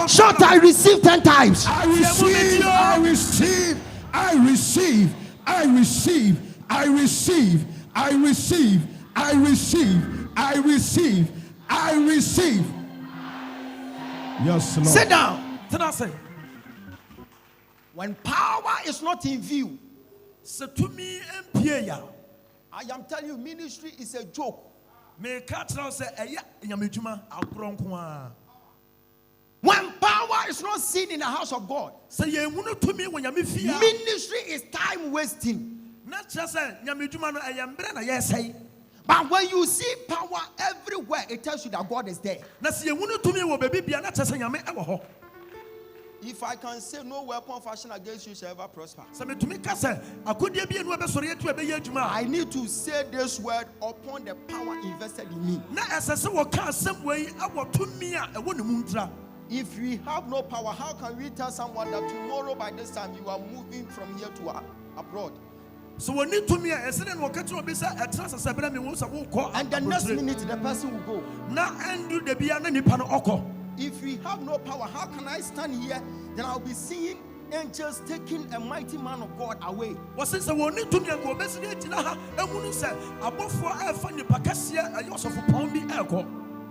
B: Shout, I receive 10 times.
E: I receive. I receive. I receive. I receive. I receive. I receive, I receive, I receive, I receive. Yes, Lord.
B: Sit down. When power is not in view, I am telling you, ministry is a joke. When power is not seen in the house of God, ministry is time wasting. But when you see power everywhere, it tells you that God is there. If I can say no weapon fashioned against you shall ever prosper, I need to say this word upon the power invested in me. If we have no power, how can we tell someone that tomorrow by this time you are moving from here to abroad? So we need to me and the next minute the person will go. If we have no power, how can I stand here? Then I'll be seeing angels taking a mighty man of God away.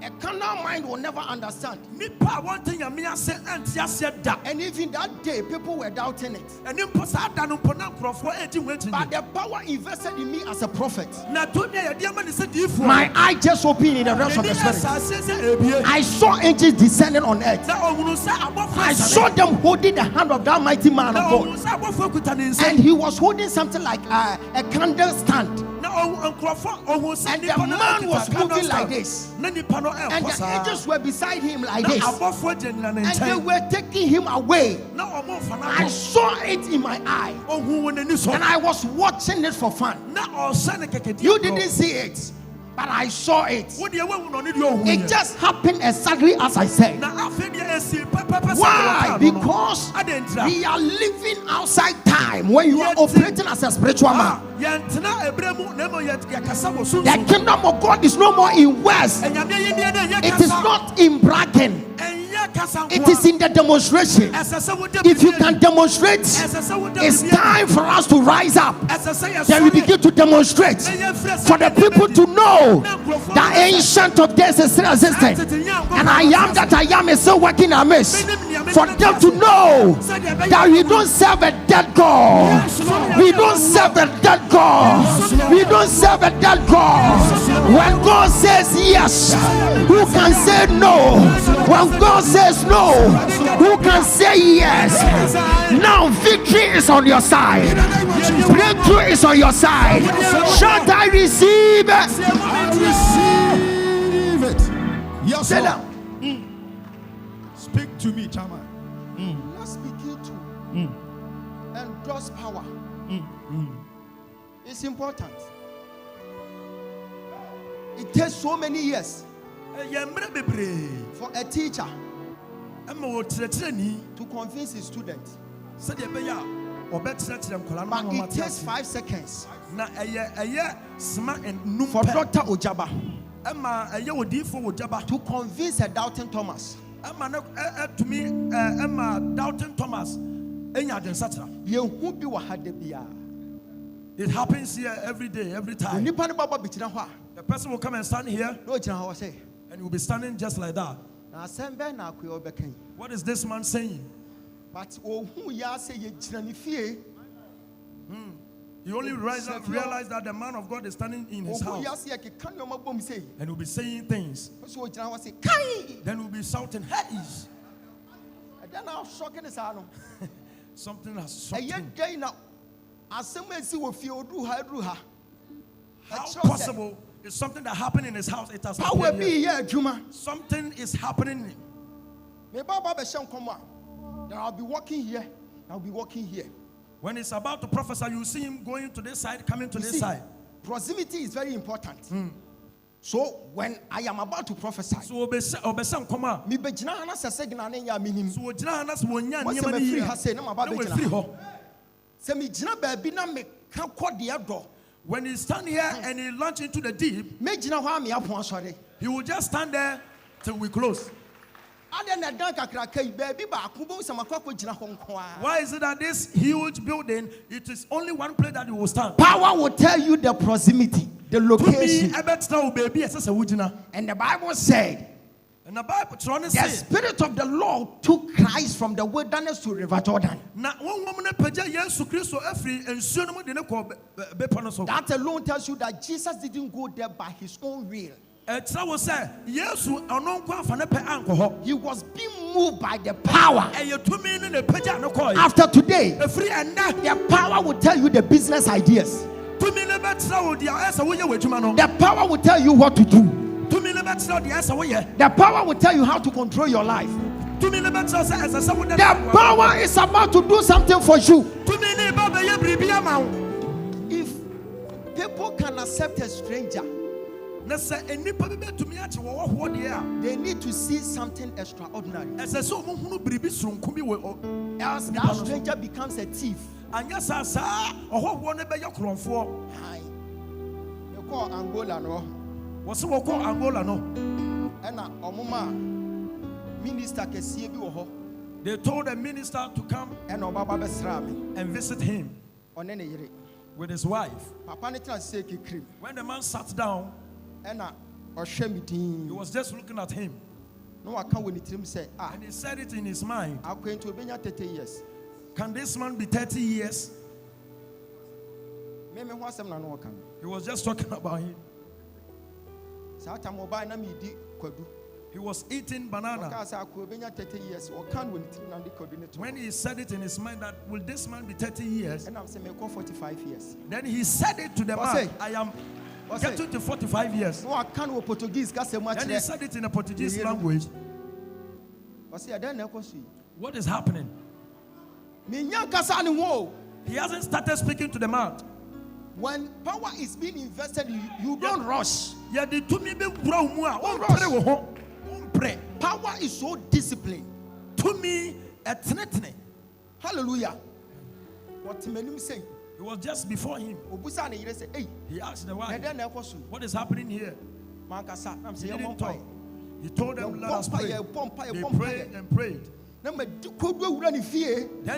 B: A carnal mind will never understand. And even that day, people were doubting it. But the power invested in me as a prophet, my eye just opened in the realms of the spirit. I saw angels descending on earth. I saw them holding the hand of that mighty man of God. And he was holding something like a candle stand. And the man was moving like this. And the angels were beside him like this. And they were taking him away. I saw it in my eye. And I was watching it for fun. You didn't see it.
E: But I saw it. It just happened exactly as I said. Why? Because we are living outside time when you are operating as a spiritual man. The kingdom of God is no more in words. It is not in bragging. It is in the demonstration. If you can demonstrate, it's time for us to rise up. Then we begin to demonstrate for the people to know the ancient of days is still existing, and I am that I am is still working amidst. For them to know that we don't serve a dead God. We don't serve a dead God. We don't serve a dead God. When God says yes, who can say no? When God says no, who can say yes? Now victory is on your side. Breakthrough is on your side. Shout, I receive it. I receive it. Yes, Lord. Speak to me, Chama.
C: Let's begin to endorse power. It's important. It takes so many years for a teacher to convince his student. But it takes 5 seconds for Dr. Ogyaba to convince a doubting Thomas.
F: It happens here every day, every time. The person will come and stand here and he will be standing just like that. What is this man saying?
C: But
F: he only realized that the man of God is standing in his house and will be saying things. Then we'll be shouting, hey! Something has shocked him. How possible is something that happened in his house? It has happened here. Something is happening.
C: Then I'll be walking here. I'll be walking here.
F: When it's about to prophesy, you see him going to this side, coming to this side.
C: Proximity is very important. So when I am about to prophesy,
F: when he stand here and he launch into the deep, he will just stand there till we close. Why is it that this huge building, it is only one place that you will stand?
C: Power will tell you the proximity, the location. And the Bible said, the Spirit of the Lord took Christ from the wilderness to River Jordan. That alone tells you that Jesus didn't go there by his own will. He was being moved by the power. After today, the power will tell you the business ideas. The power will tell you what to do. The power will tell you how to control your life. The power is about to do something for you. If people can accept a stranger, they need to see something extraordinary. Else that stranger becomes a thief. You call Angola, no?
F: What's what call Angola, no? They told the minister to come and visit him with his wife. When the man sat down, he was just looking at him. And he said it in his mind. Can this man be 30 years? He was just talking about him. He was eating banana. When he said it in his mind that will this man be 30 years? Then he said it to the man, I am getting to 45 years. Then he said it in a Portuguese language. What is happening? He hasn't started speaking to the man.
C: When power is being invested, you don't rush. Power is so disciplined.
F: To me,
C: Hallelujah. What many say?
F: It was just before him. He asked the wife, what is happening here? He didn't talk. He told them, let us pray. They prayed and prayed. Then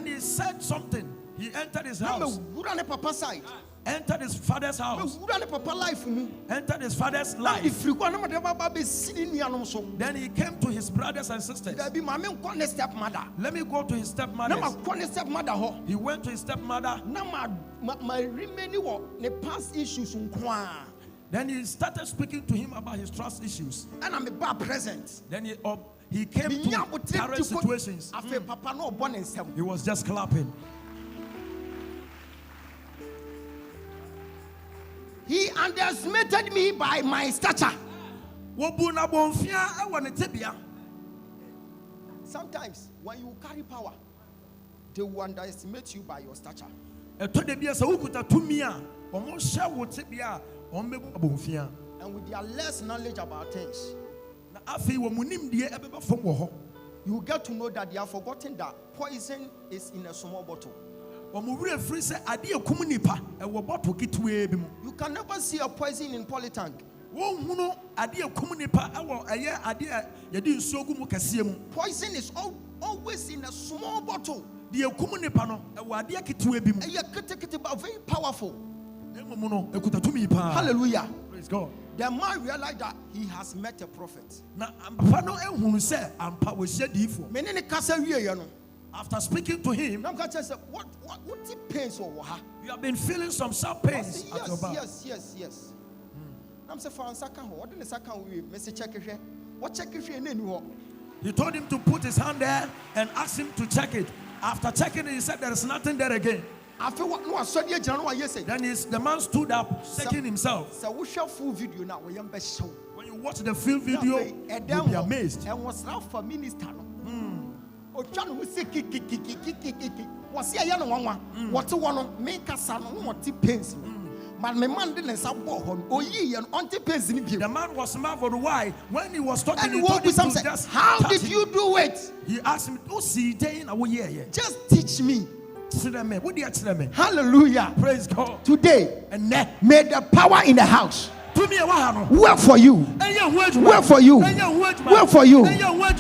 F: he said something. He entered his house. Entered his father's house. Entered his father's life. Then he came to his brothers and sisters. Let me go to his stepmother. He went to his stepmother. Then he started speaking to him about his trust issues.
C: And I'm a present.
F: Then he came to current situations. He was just clapping.
C: He underestimated me by my stature. Sometimes when you carry power, they will underestimate you by your stature. And with their less knowledge about things, you get to know that they have forgotten that poison is in a small bottle. You can never see a poison in polytank. Poison is always in a small bottle. Very powerful. Hallelujah.
F: Praise God.
C: The man realized that he has met a prophet.
F: After speaking to him,
C: what pains over her?
F: You have been feeling some sharp pains at your back.
C: Yes. I'm saying for second, what did the second we message check it? What check it here?
F: He told him to put his hand there and asked him to check it. After checking it, he said there is nothing there again.
C: After what no said
F: then the man stood up, shaking himself.
C: So we shall full video now.
F: When you watch the full video, you'll be amazed.
C: And was not for minister. John who say was here what one make us what pains. But my man didn't support him. Oh, ye and auntie pains in
F: the man was marveled why when he was talking.
C: And what was just how did you do it?
F: He asked me, oh, see,
C: just teach me.
F: Hallelujah. Praise God.
C: Today, may the power in the house work for you. Work for you. Work for you.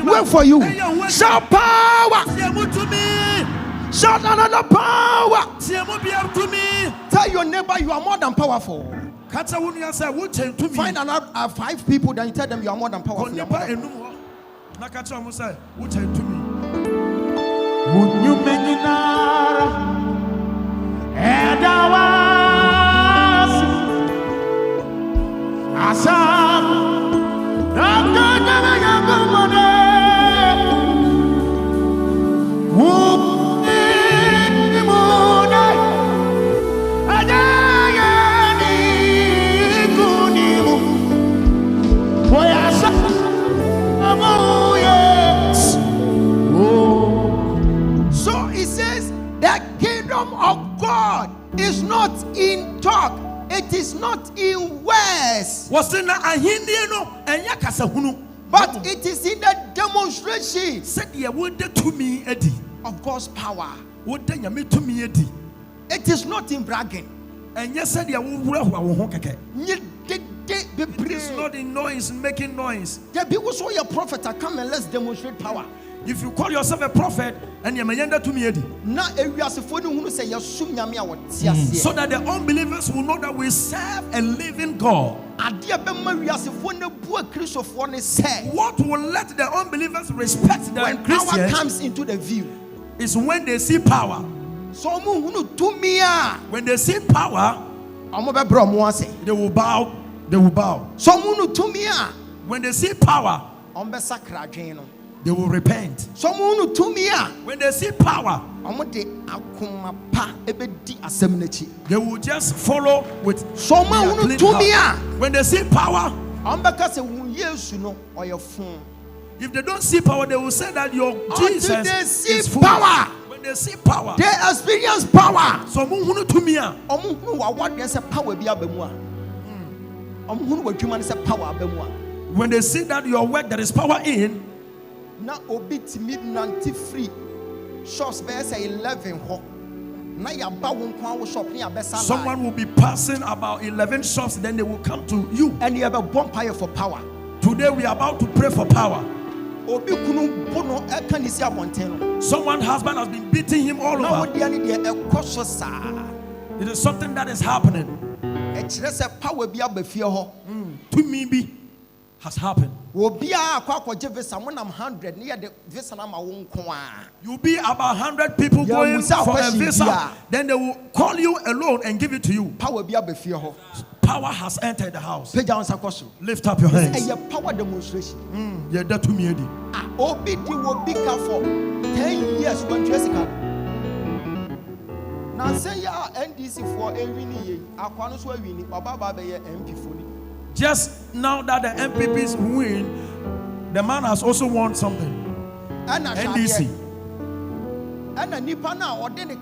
C: Work for you. Shout power. Shout another power. Tell your neighbor you are more than powerful. Find another 5 people, then you tell them you are more than powerful. So it says the kingdom of God is not in talk. It is not in words. But it is in the demonstration of God's power. It is not in bragging.
F: It is not in noise, making noise.
C: The people saw your prophet come and let's demonstrate power.
F: If you call yourself a prophet and you're to me, so that the unbelievers will know that we serve a living God. What will let the unbelievers respect the
C: when
F: Christians
C: power comes into the view
F: is when they see power. When they see power, they will bow. They will bow. When they see power, they will repent. When they see power, they will just follow with when they see power, if they don't see power, they will say that your Jesus is full. When they see power,
C: they experience power.
F: so muhunu tumia.
C: What there's a power be abemua. Power abemua.
F: When they see that your work there is power in,
C: na obit midnight free shops be say 11 ho. Na ya ba won kwa shop ni abesa.
F: Someone will be passing about 11 shops, then they will come to you.
C: And you have a bonfire for power.
F: Today we are about to pray for power.
C: Someone's
F: husband has been beating him all over. It is something that is happening. To me be has happened. You'll be about 100 people going for a visa. Then they will call you alone and give it to you. Power has entered the house. Lift up your hands.
C: It's a power demonstration.
F: Yeah, that to me.
C: Obedi will be for 10 years when Jessica. Now say ya NDC for every year. Aquanos were winning. Baba MP for.
F: Just now that the MPPs win, the man has also won something. NDC.
C: And a Nipana or then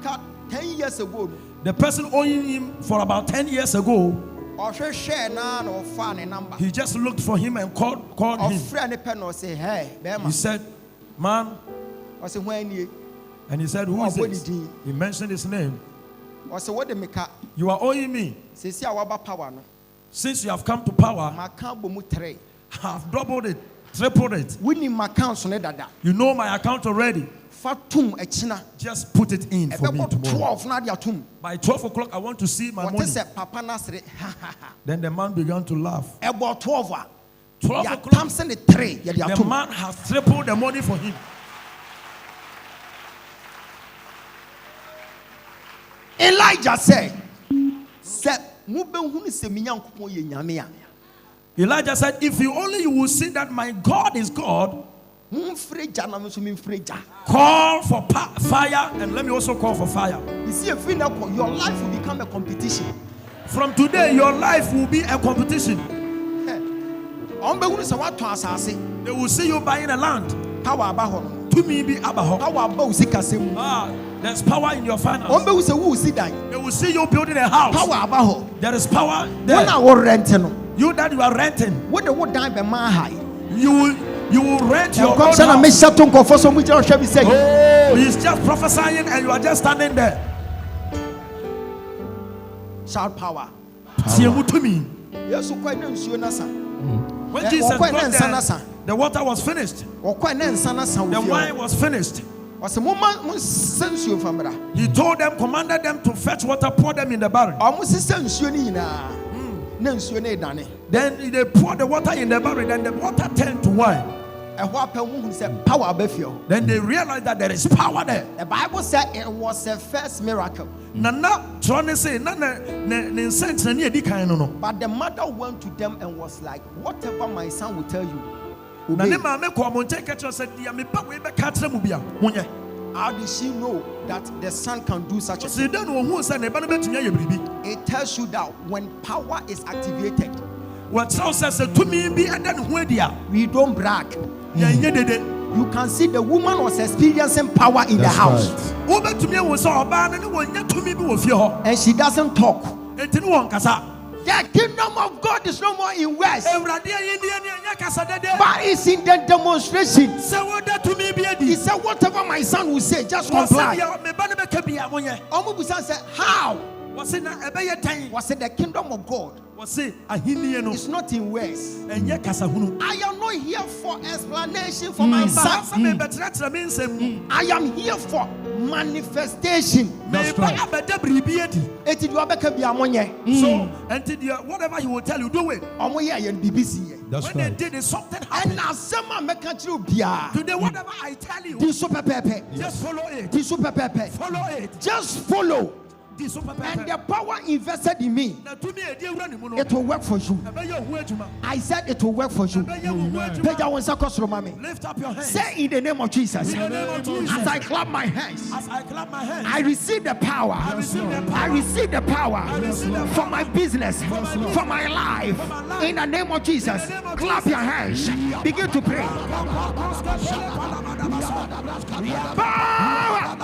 C: 10 years ago.
F: The person owing him for about 10 years ago. He just looked for him and called him. He said, man. And he said, who is this? He mentioned his name. You are owing me. Since you have come to power, I have doubled it, tripled it. You know my account already. Just put it in for me tomorrow. By 12 o'clock, I want to see my money. Then the man began to laugh. 12 o'clock, the man has tripled the money for him.
C: Elijah said,
F: Elijah said, if you will see that my God is God, call for fire, and let me also call for fire.
C: You see, your life will become a competition.
F: From today, your life will be a competition. They will see you buying a land. To me, be abaho. There's power in your finance. They will see you building a house. There is power there. You that you are renting. You will rent your own house. Oh, he's just prophesying and you are just standing there.
C: Shout power.
F: When Jesus got there, the water was finished. The wine was finished. He told them, commanded them to fetch water, pour them in the barrel. Then they poured the water in the barrel, then the water turned to wine. Then they realized that there is power there.
C: The Bible said it was the first miracle.
F: But
C: the mother went to them and was like, whatever my son will tell you, how did she know that the son can do such a thing? It tells you that when power is activated, we don't brag. You can see the woman was experiencing power in the house. And she doesn't talk. The kingdom of God is no more in West, but it's in the demonstration. He said, whatever my son will say, just comply. Omubusan said, how? Was it the kingdom of God? It's not in West. I am not here for explanation for my son. I am here for manifestation.
F: So whatever he will tell you, do it.
E: That's
F: when
E: right.
F: they did it, something happened. Today, whatever I tell you, just follow it. Follow it.
C: Just follow. And the power invested in me, it will work for you. I said it will work for you.
F: Lift up your hands.
C: Say in the name of Jesus. As I clap my hands, I receive the power. I receive the power for my business, for my life. In the name of Jesus, clap your hands. Begin to pray. Power.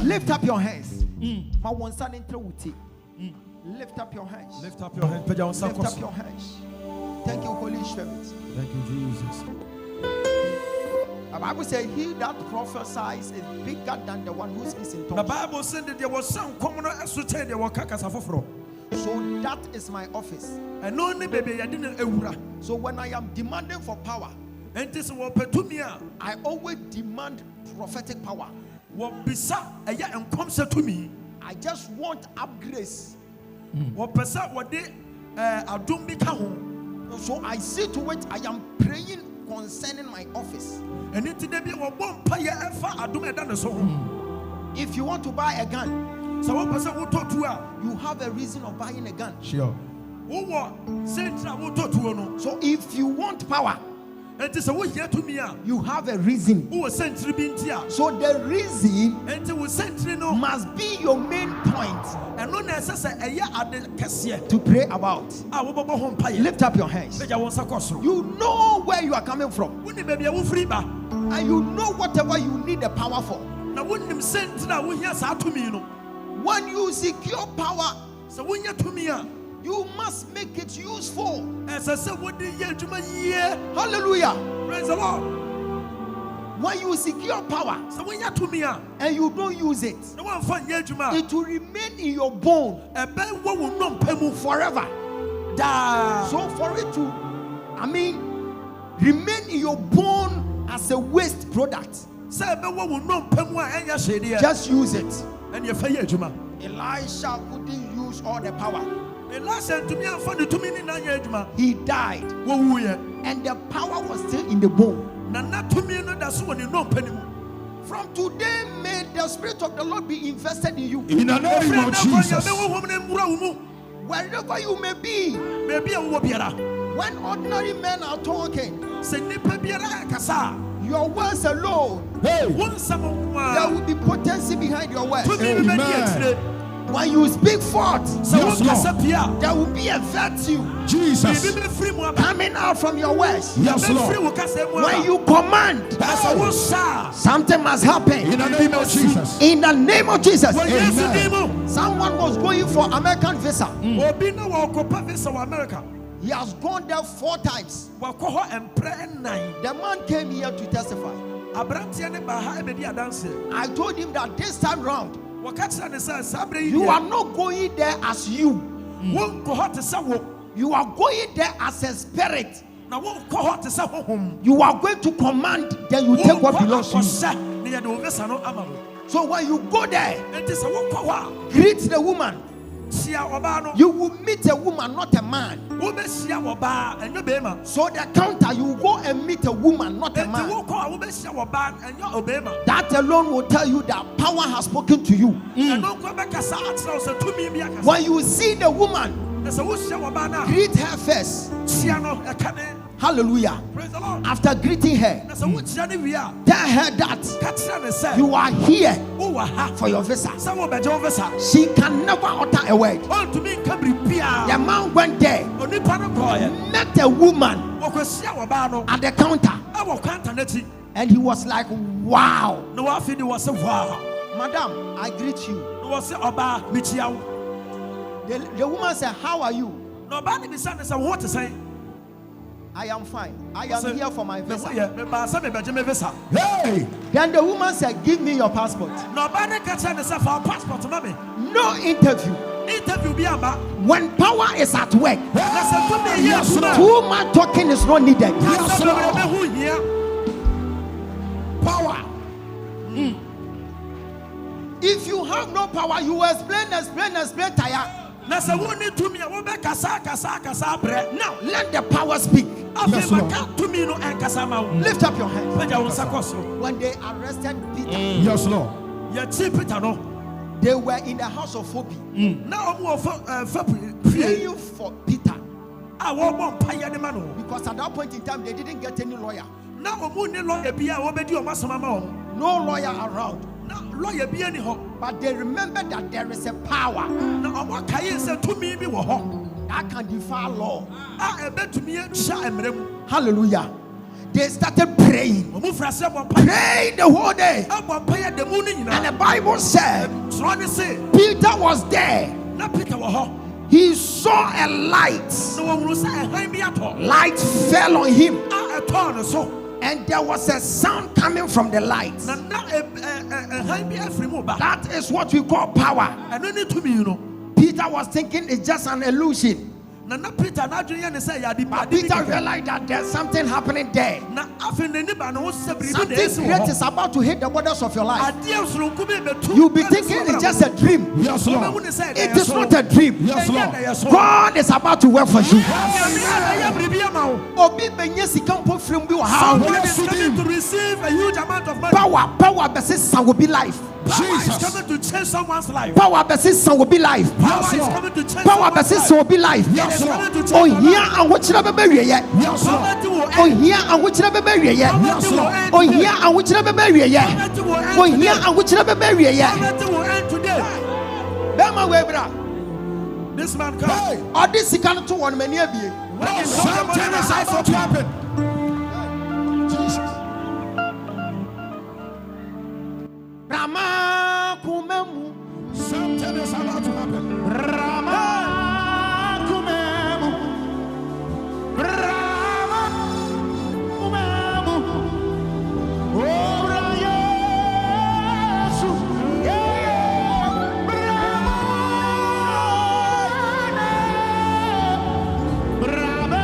C: Lift up your hands. Lift up your hands.
F: Lift up your hands.
C: Lift up your hands. Thank you, Holy Spirit.
F: Thank you, Jesus.
C: The Bible says, he that prophesies is bigger than the one who speaks in tongues.
F: The Bible said that there was some common ascertain there were kakasafofro.
C: So that is my office.
F: And only baby I didn't eura.
C: So when I am demanding for power,
F: and this was petumia,
C: I always demand prophetic power.
F: What bisa a ya and comes to me.
C: I just want upgrades.
F: What pesa what they adum bikaho.
C: So I see to it, I am praying concerning my office.
F: And it be what one paya efa adum edan so.
C: If you want to buy a gun,
F: so one person will talk to her.
C: You have a reason of buying a gun.
F: Sure.
C: So if you want power,
F: you
C: have a reason. So the reason must be your main point to pray about. Lift up your hands. You know where you are coming from, and you know whatever you need the power for. When you secure power, you must make it useful. Hallelujah.
F: Praise the Lord.
C: When you secure power and you don't use it, it will remain in your bone forever. So for it to, remain in your bone as a waste product, just use it. Elisha couldn't use all the power. He died, and the power was still in the bone. From today, may the Spirit of the Lord be invested in you.
E: In the name of Jesus.
C: Wherever you may be, when ordinary men are talking, your words alone, there will be potency behind your words.
E: Amen.
C: When you speak forth,
E: Yes, Lord.
C: there will be a virtue
E: Jesus.
C: coming out from your words.
E: Yes, Lord.
C: When you command, something must happen.
E: In the name of Jesus.
C: In the name of Jesus.
E: Amen.
C: Someone was going for American visa.
F: America.
C: He has gone there 4 times. The man came here to testify. I told him that this time round, you are not going there as you. You are going there as a spirit. You are going to command, then you take what belongs to you. So when you go there, greet the woman. You will meet a woman, not a man. So the counter, you go and meet a woman, not a man. That alone will tell you that power has spoken to you. When you see the woman, greet her first. Hallelujah. After greeting her, tell her that you are here for your visa. She can never utter a word. The man went there, met a woman at the counter, and he was like, wow. Madam, I greet you. The woman said, how are you? I am fine. I am here for my visa.
E: Hey!
C: Then the woman said, give me your passport. No interview. When power is at work,
E: Yes, Lord.
C: too much talking is not needed.
E: Yes, Lord. Power.
C: If you have no power, you explain, tire. Now let the power speak.
E: Yes, Lord.
C: Lift up your hand. When they arrested Peter,
E: Yes, Lord.
C: they were in the house of Phoebe, praying for Peter. Because at that point in time, they didn't get any lawyer. No lawyer around. But they remember that there is a power that can defy law. Hallelujah. They started praying. Prayed the whole day. And the Bible said Peter was there. He saw a light. Light fell on him. And there was a sound coming from the light. That is what we call power. Peter was thinking it's just an illusion. But Peter realized that there's something happening there. Something great is about to hit the borders of your life. You'll be thinking it's just a dream.
E: Yes, Lord.
C: It is not a dream.
E: Yes, Lord.
C: God is about to work for you.
F: Someone is coming to receive a huge amount of money.
C: Power versus will be life.
F: Power is coming to change someone's life.
C: Power versus will be life.
F: Power is coming to change
C: Power versus will be life.
E: Yes, Lord.
C: Oh, here and which never bury yet.
E: Yes, Lord.
C: Oh, here and which never bury yet.
E: Yes, Lord.
C: Oh, here and which never bury yet. Oh, here and which never bury yet.
F: will end today.
C: Bema webra.
F: This man comes.
E: Hey!
C: Or this he can't do one many of you.
E: Something is about to happen. Jesus.
C: Rama kumemu.
E: Something is about to happen.
C: Rama kumemu. Rama kumemu. Oh, Yesu. Rama. Rama.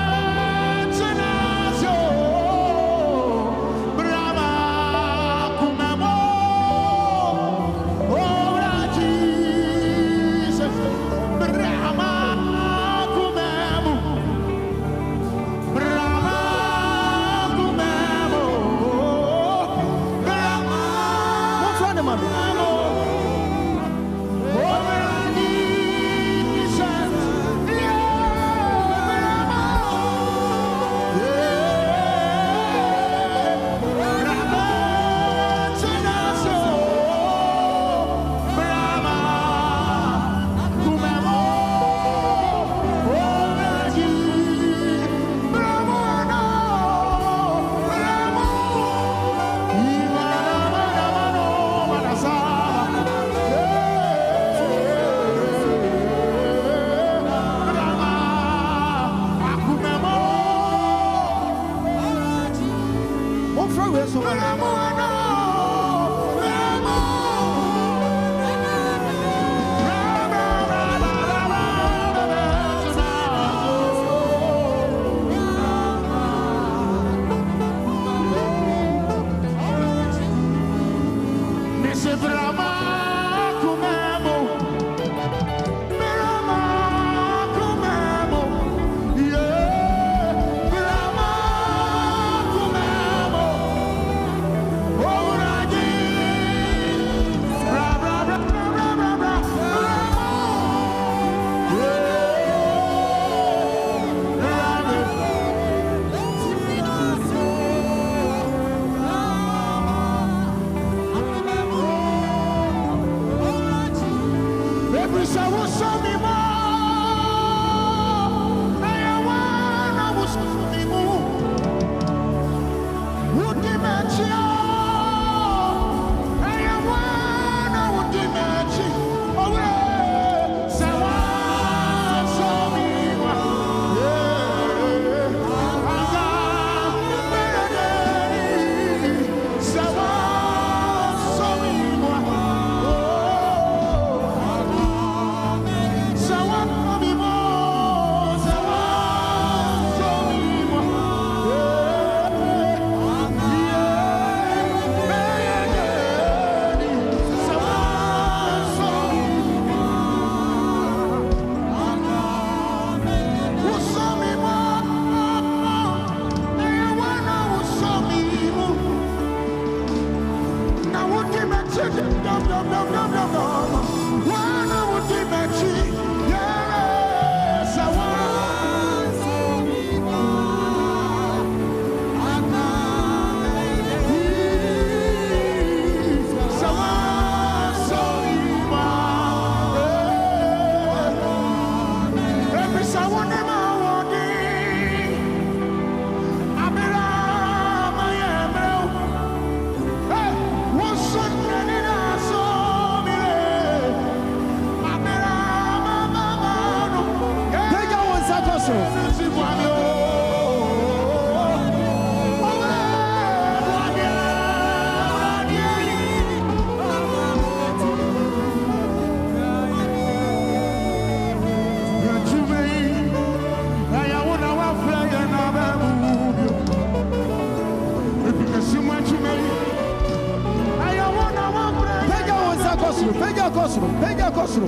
E: Pega o cosmo.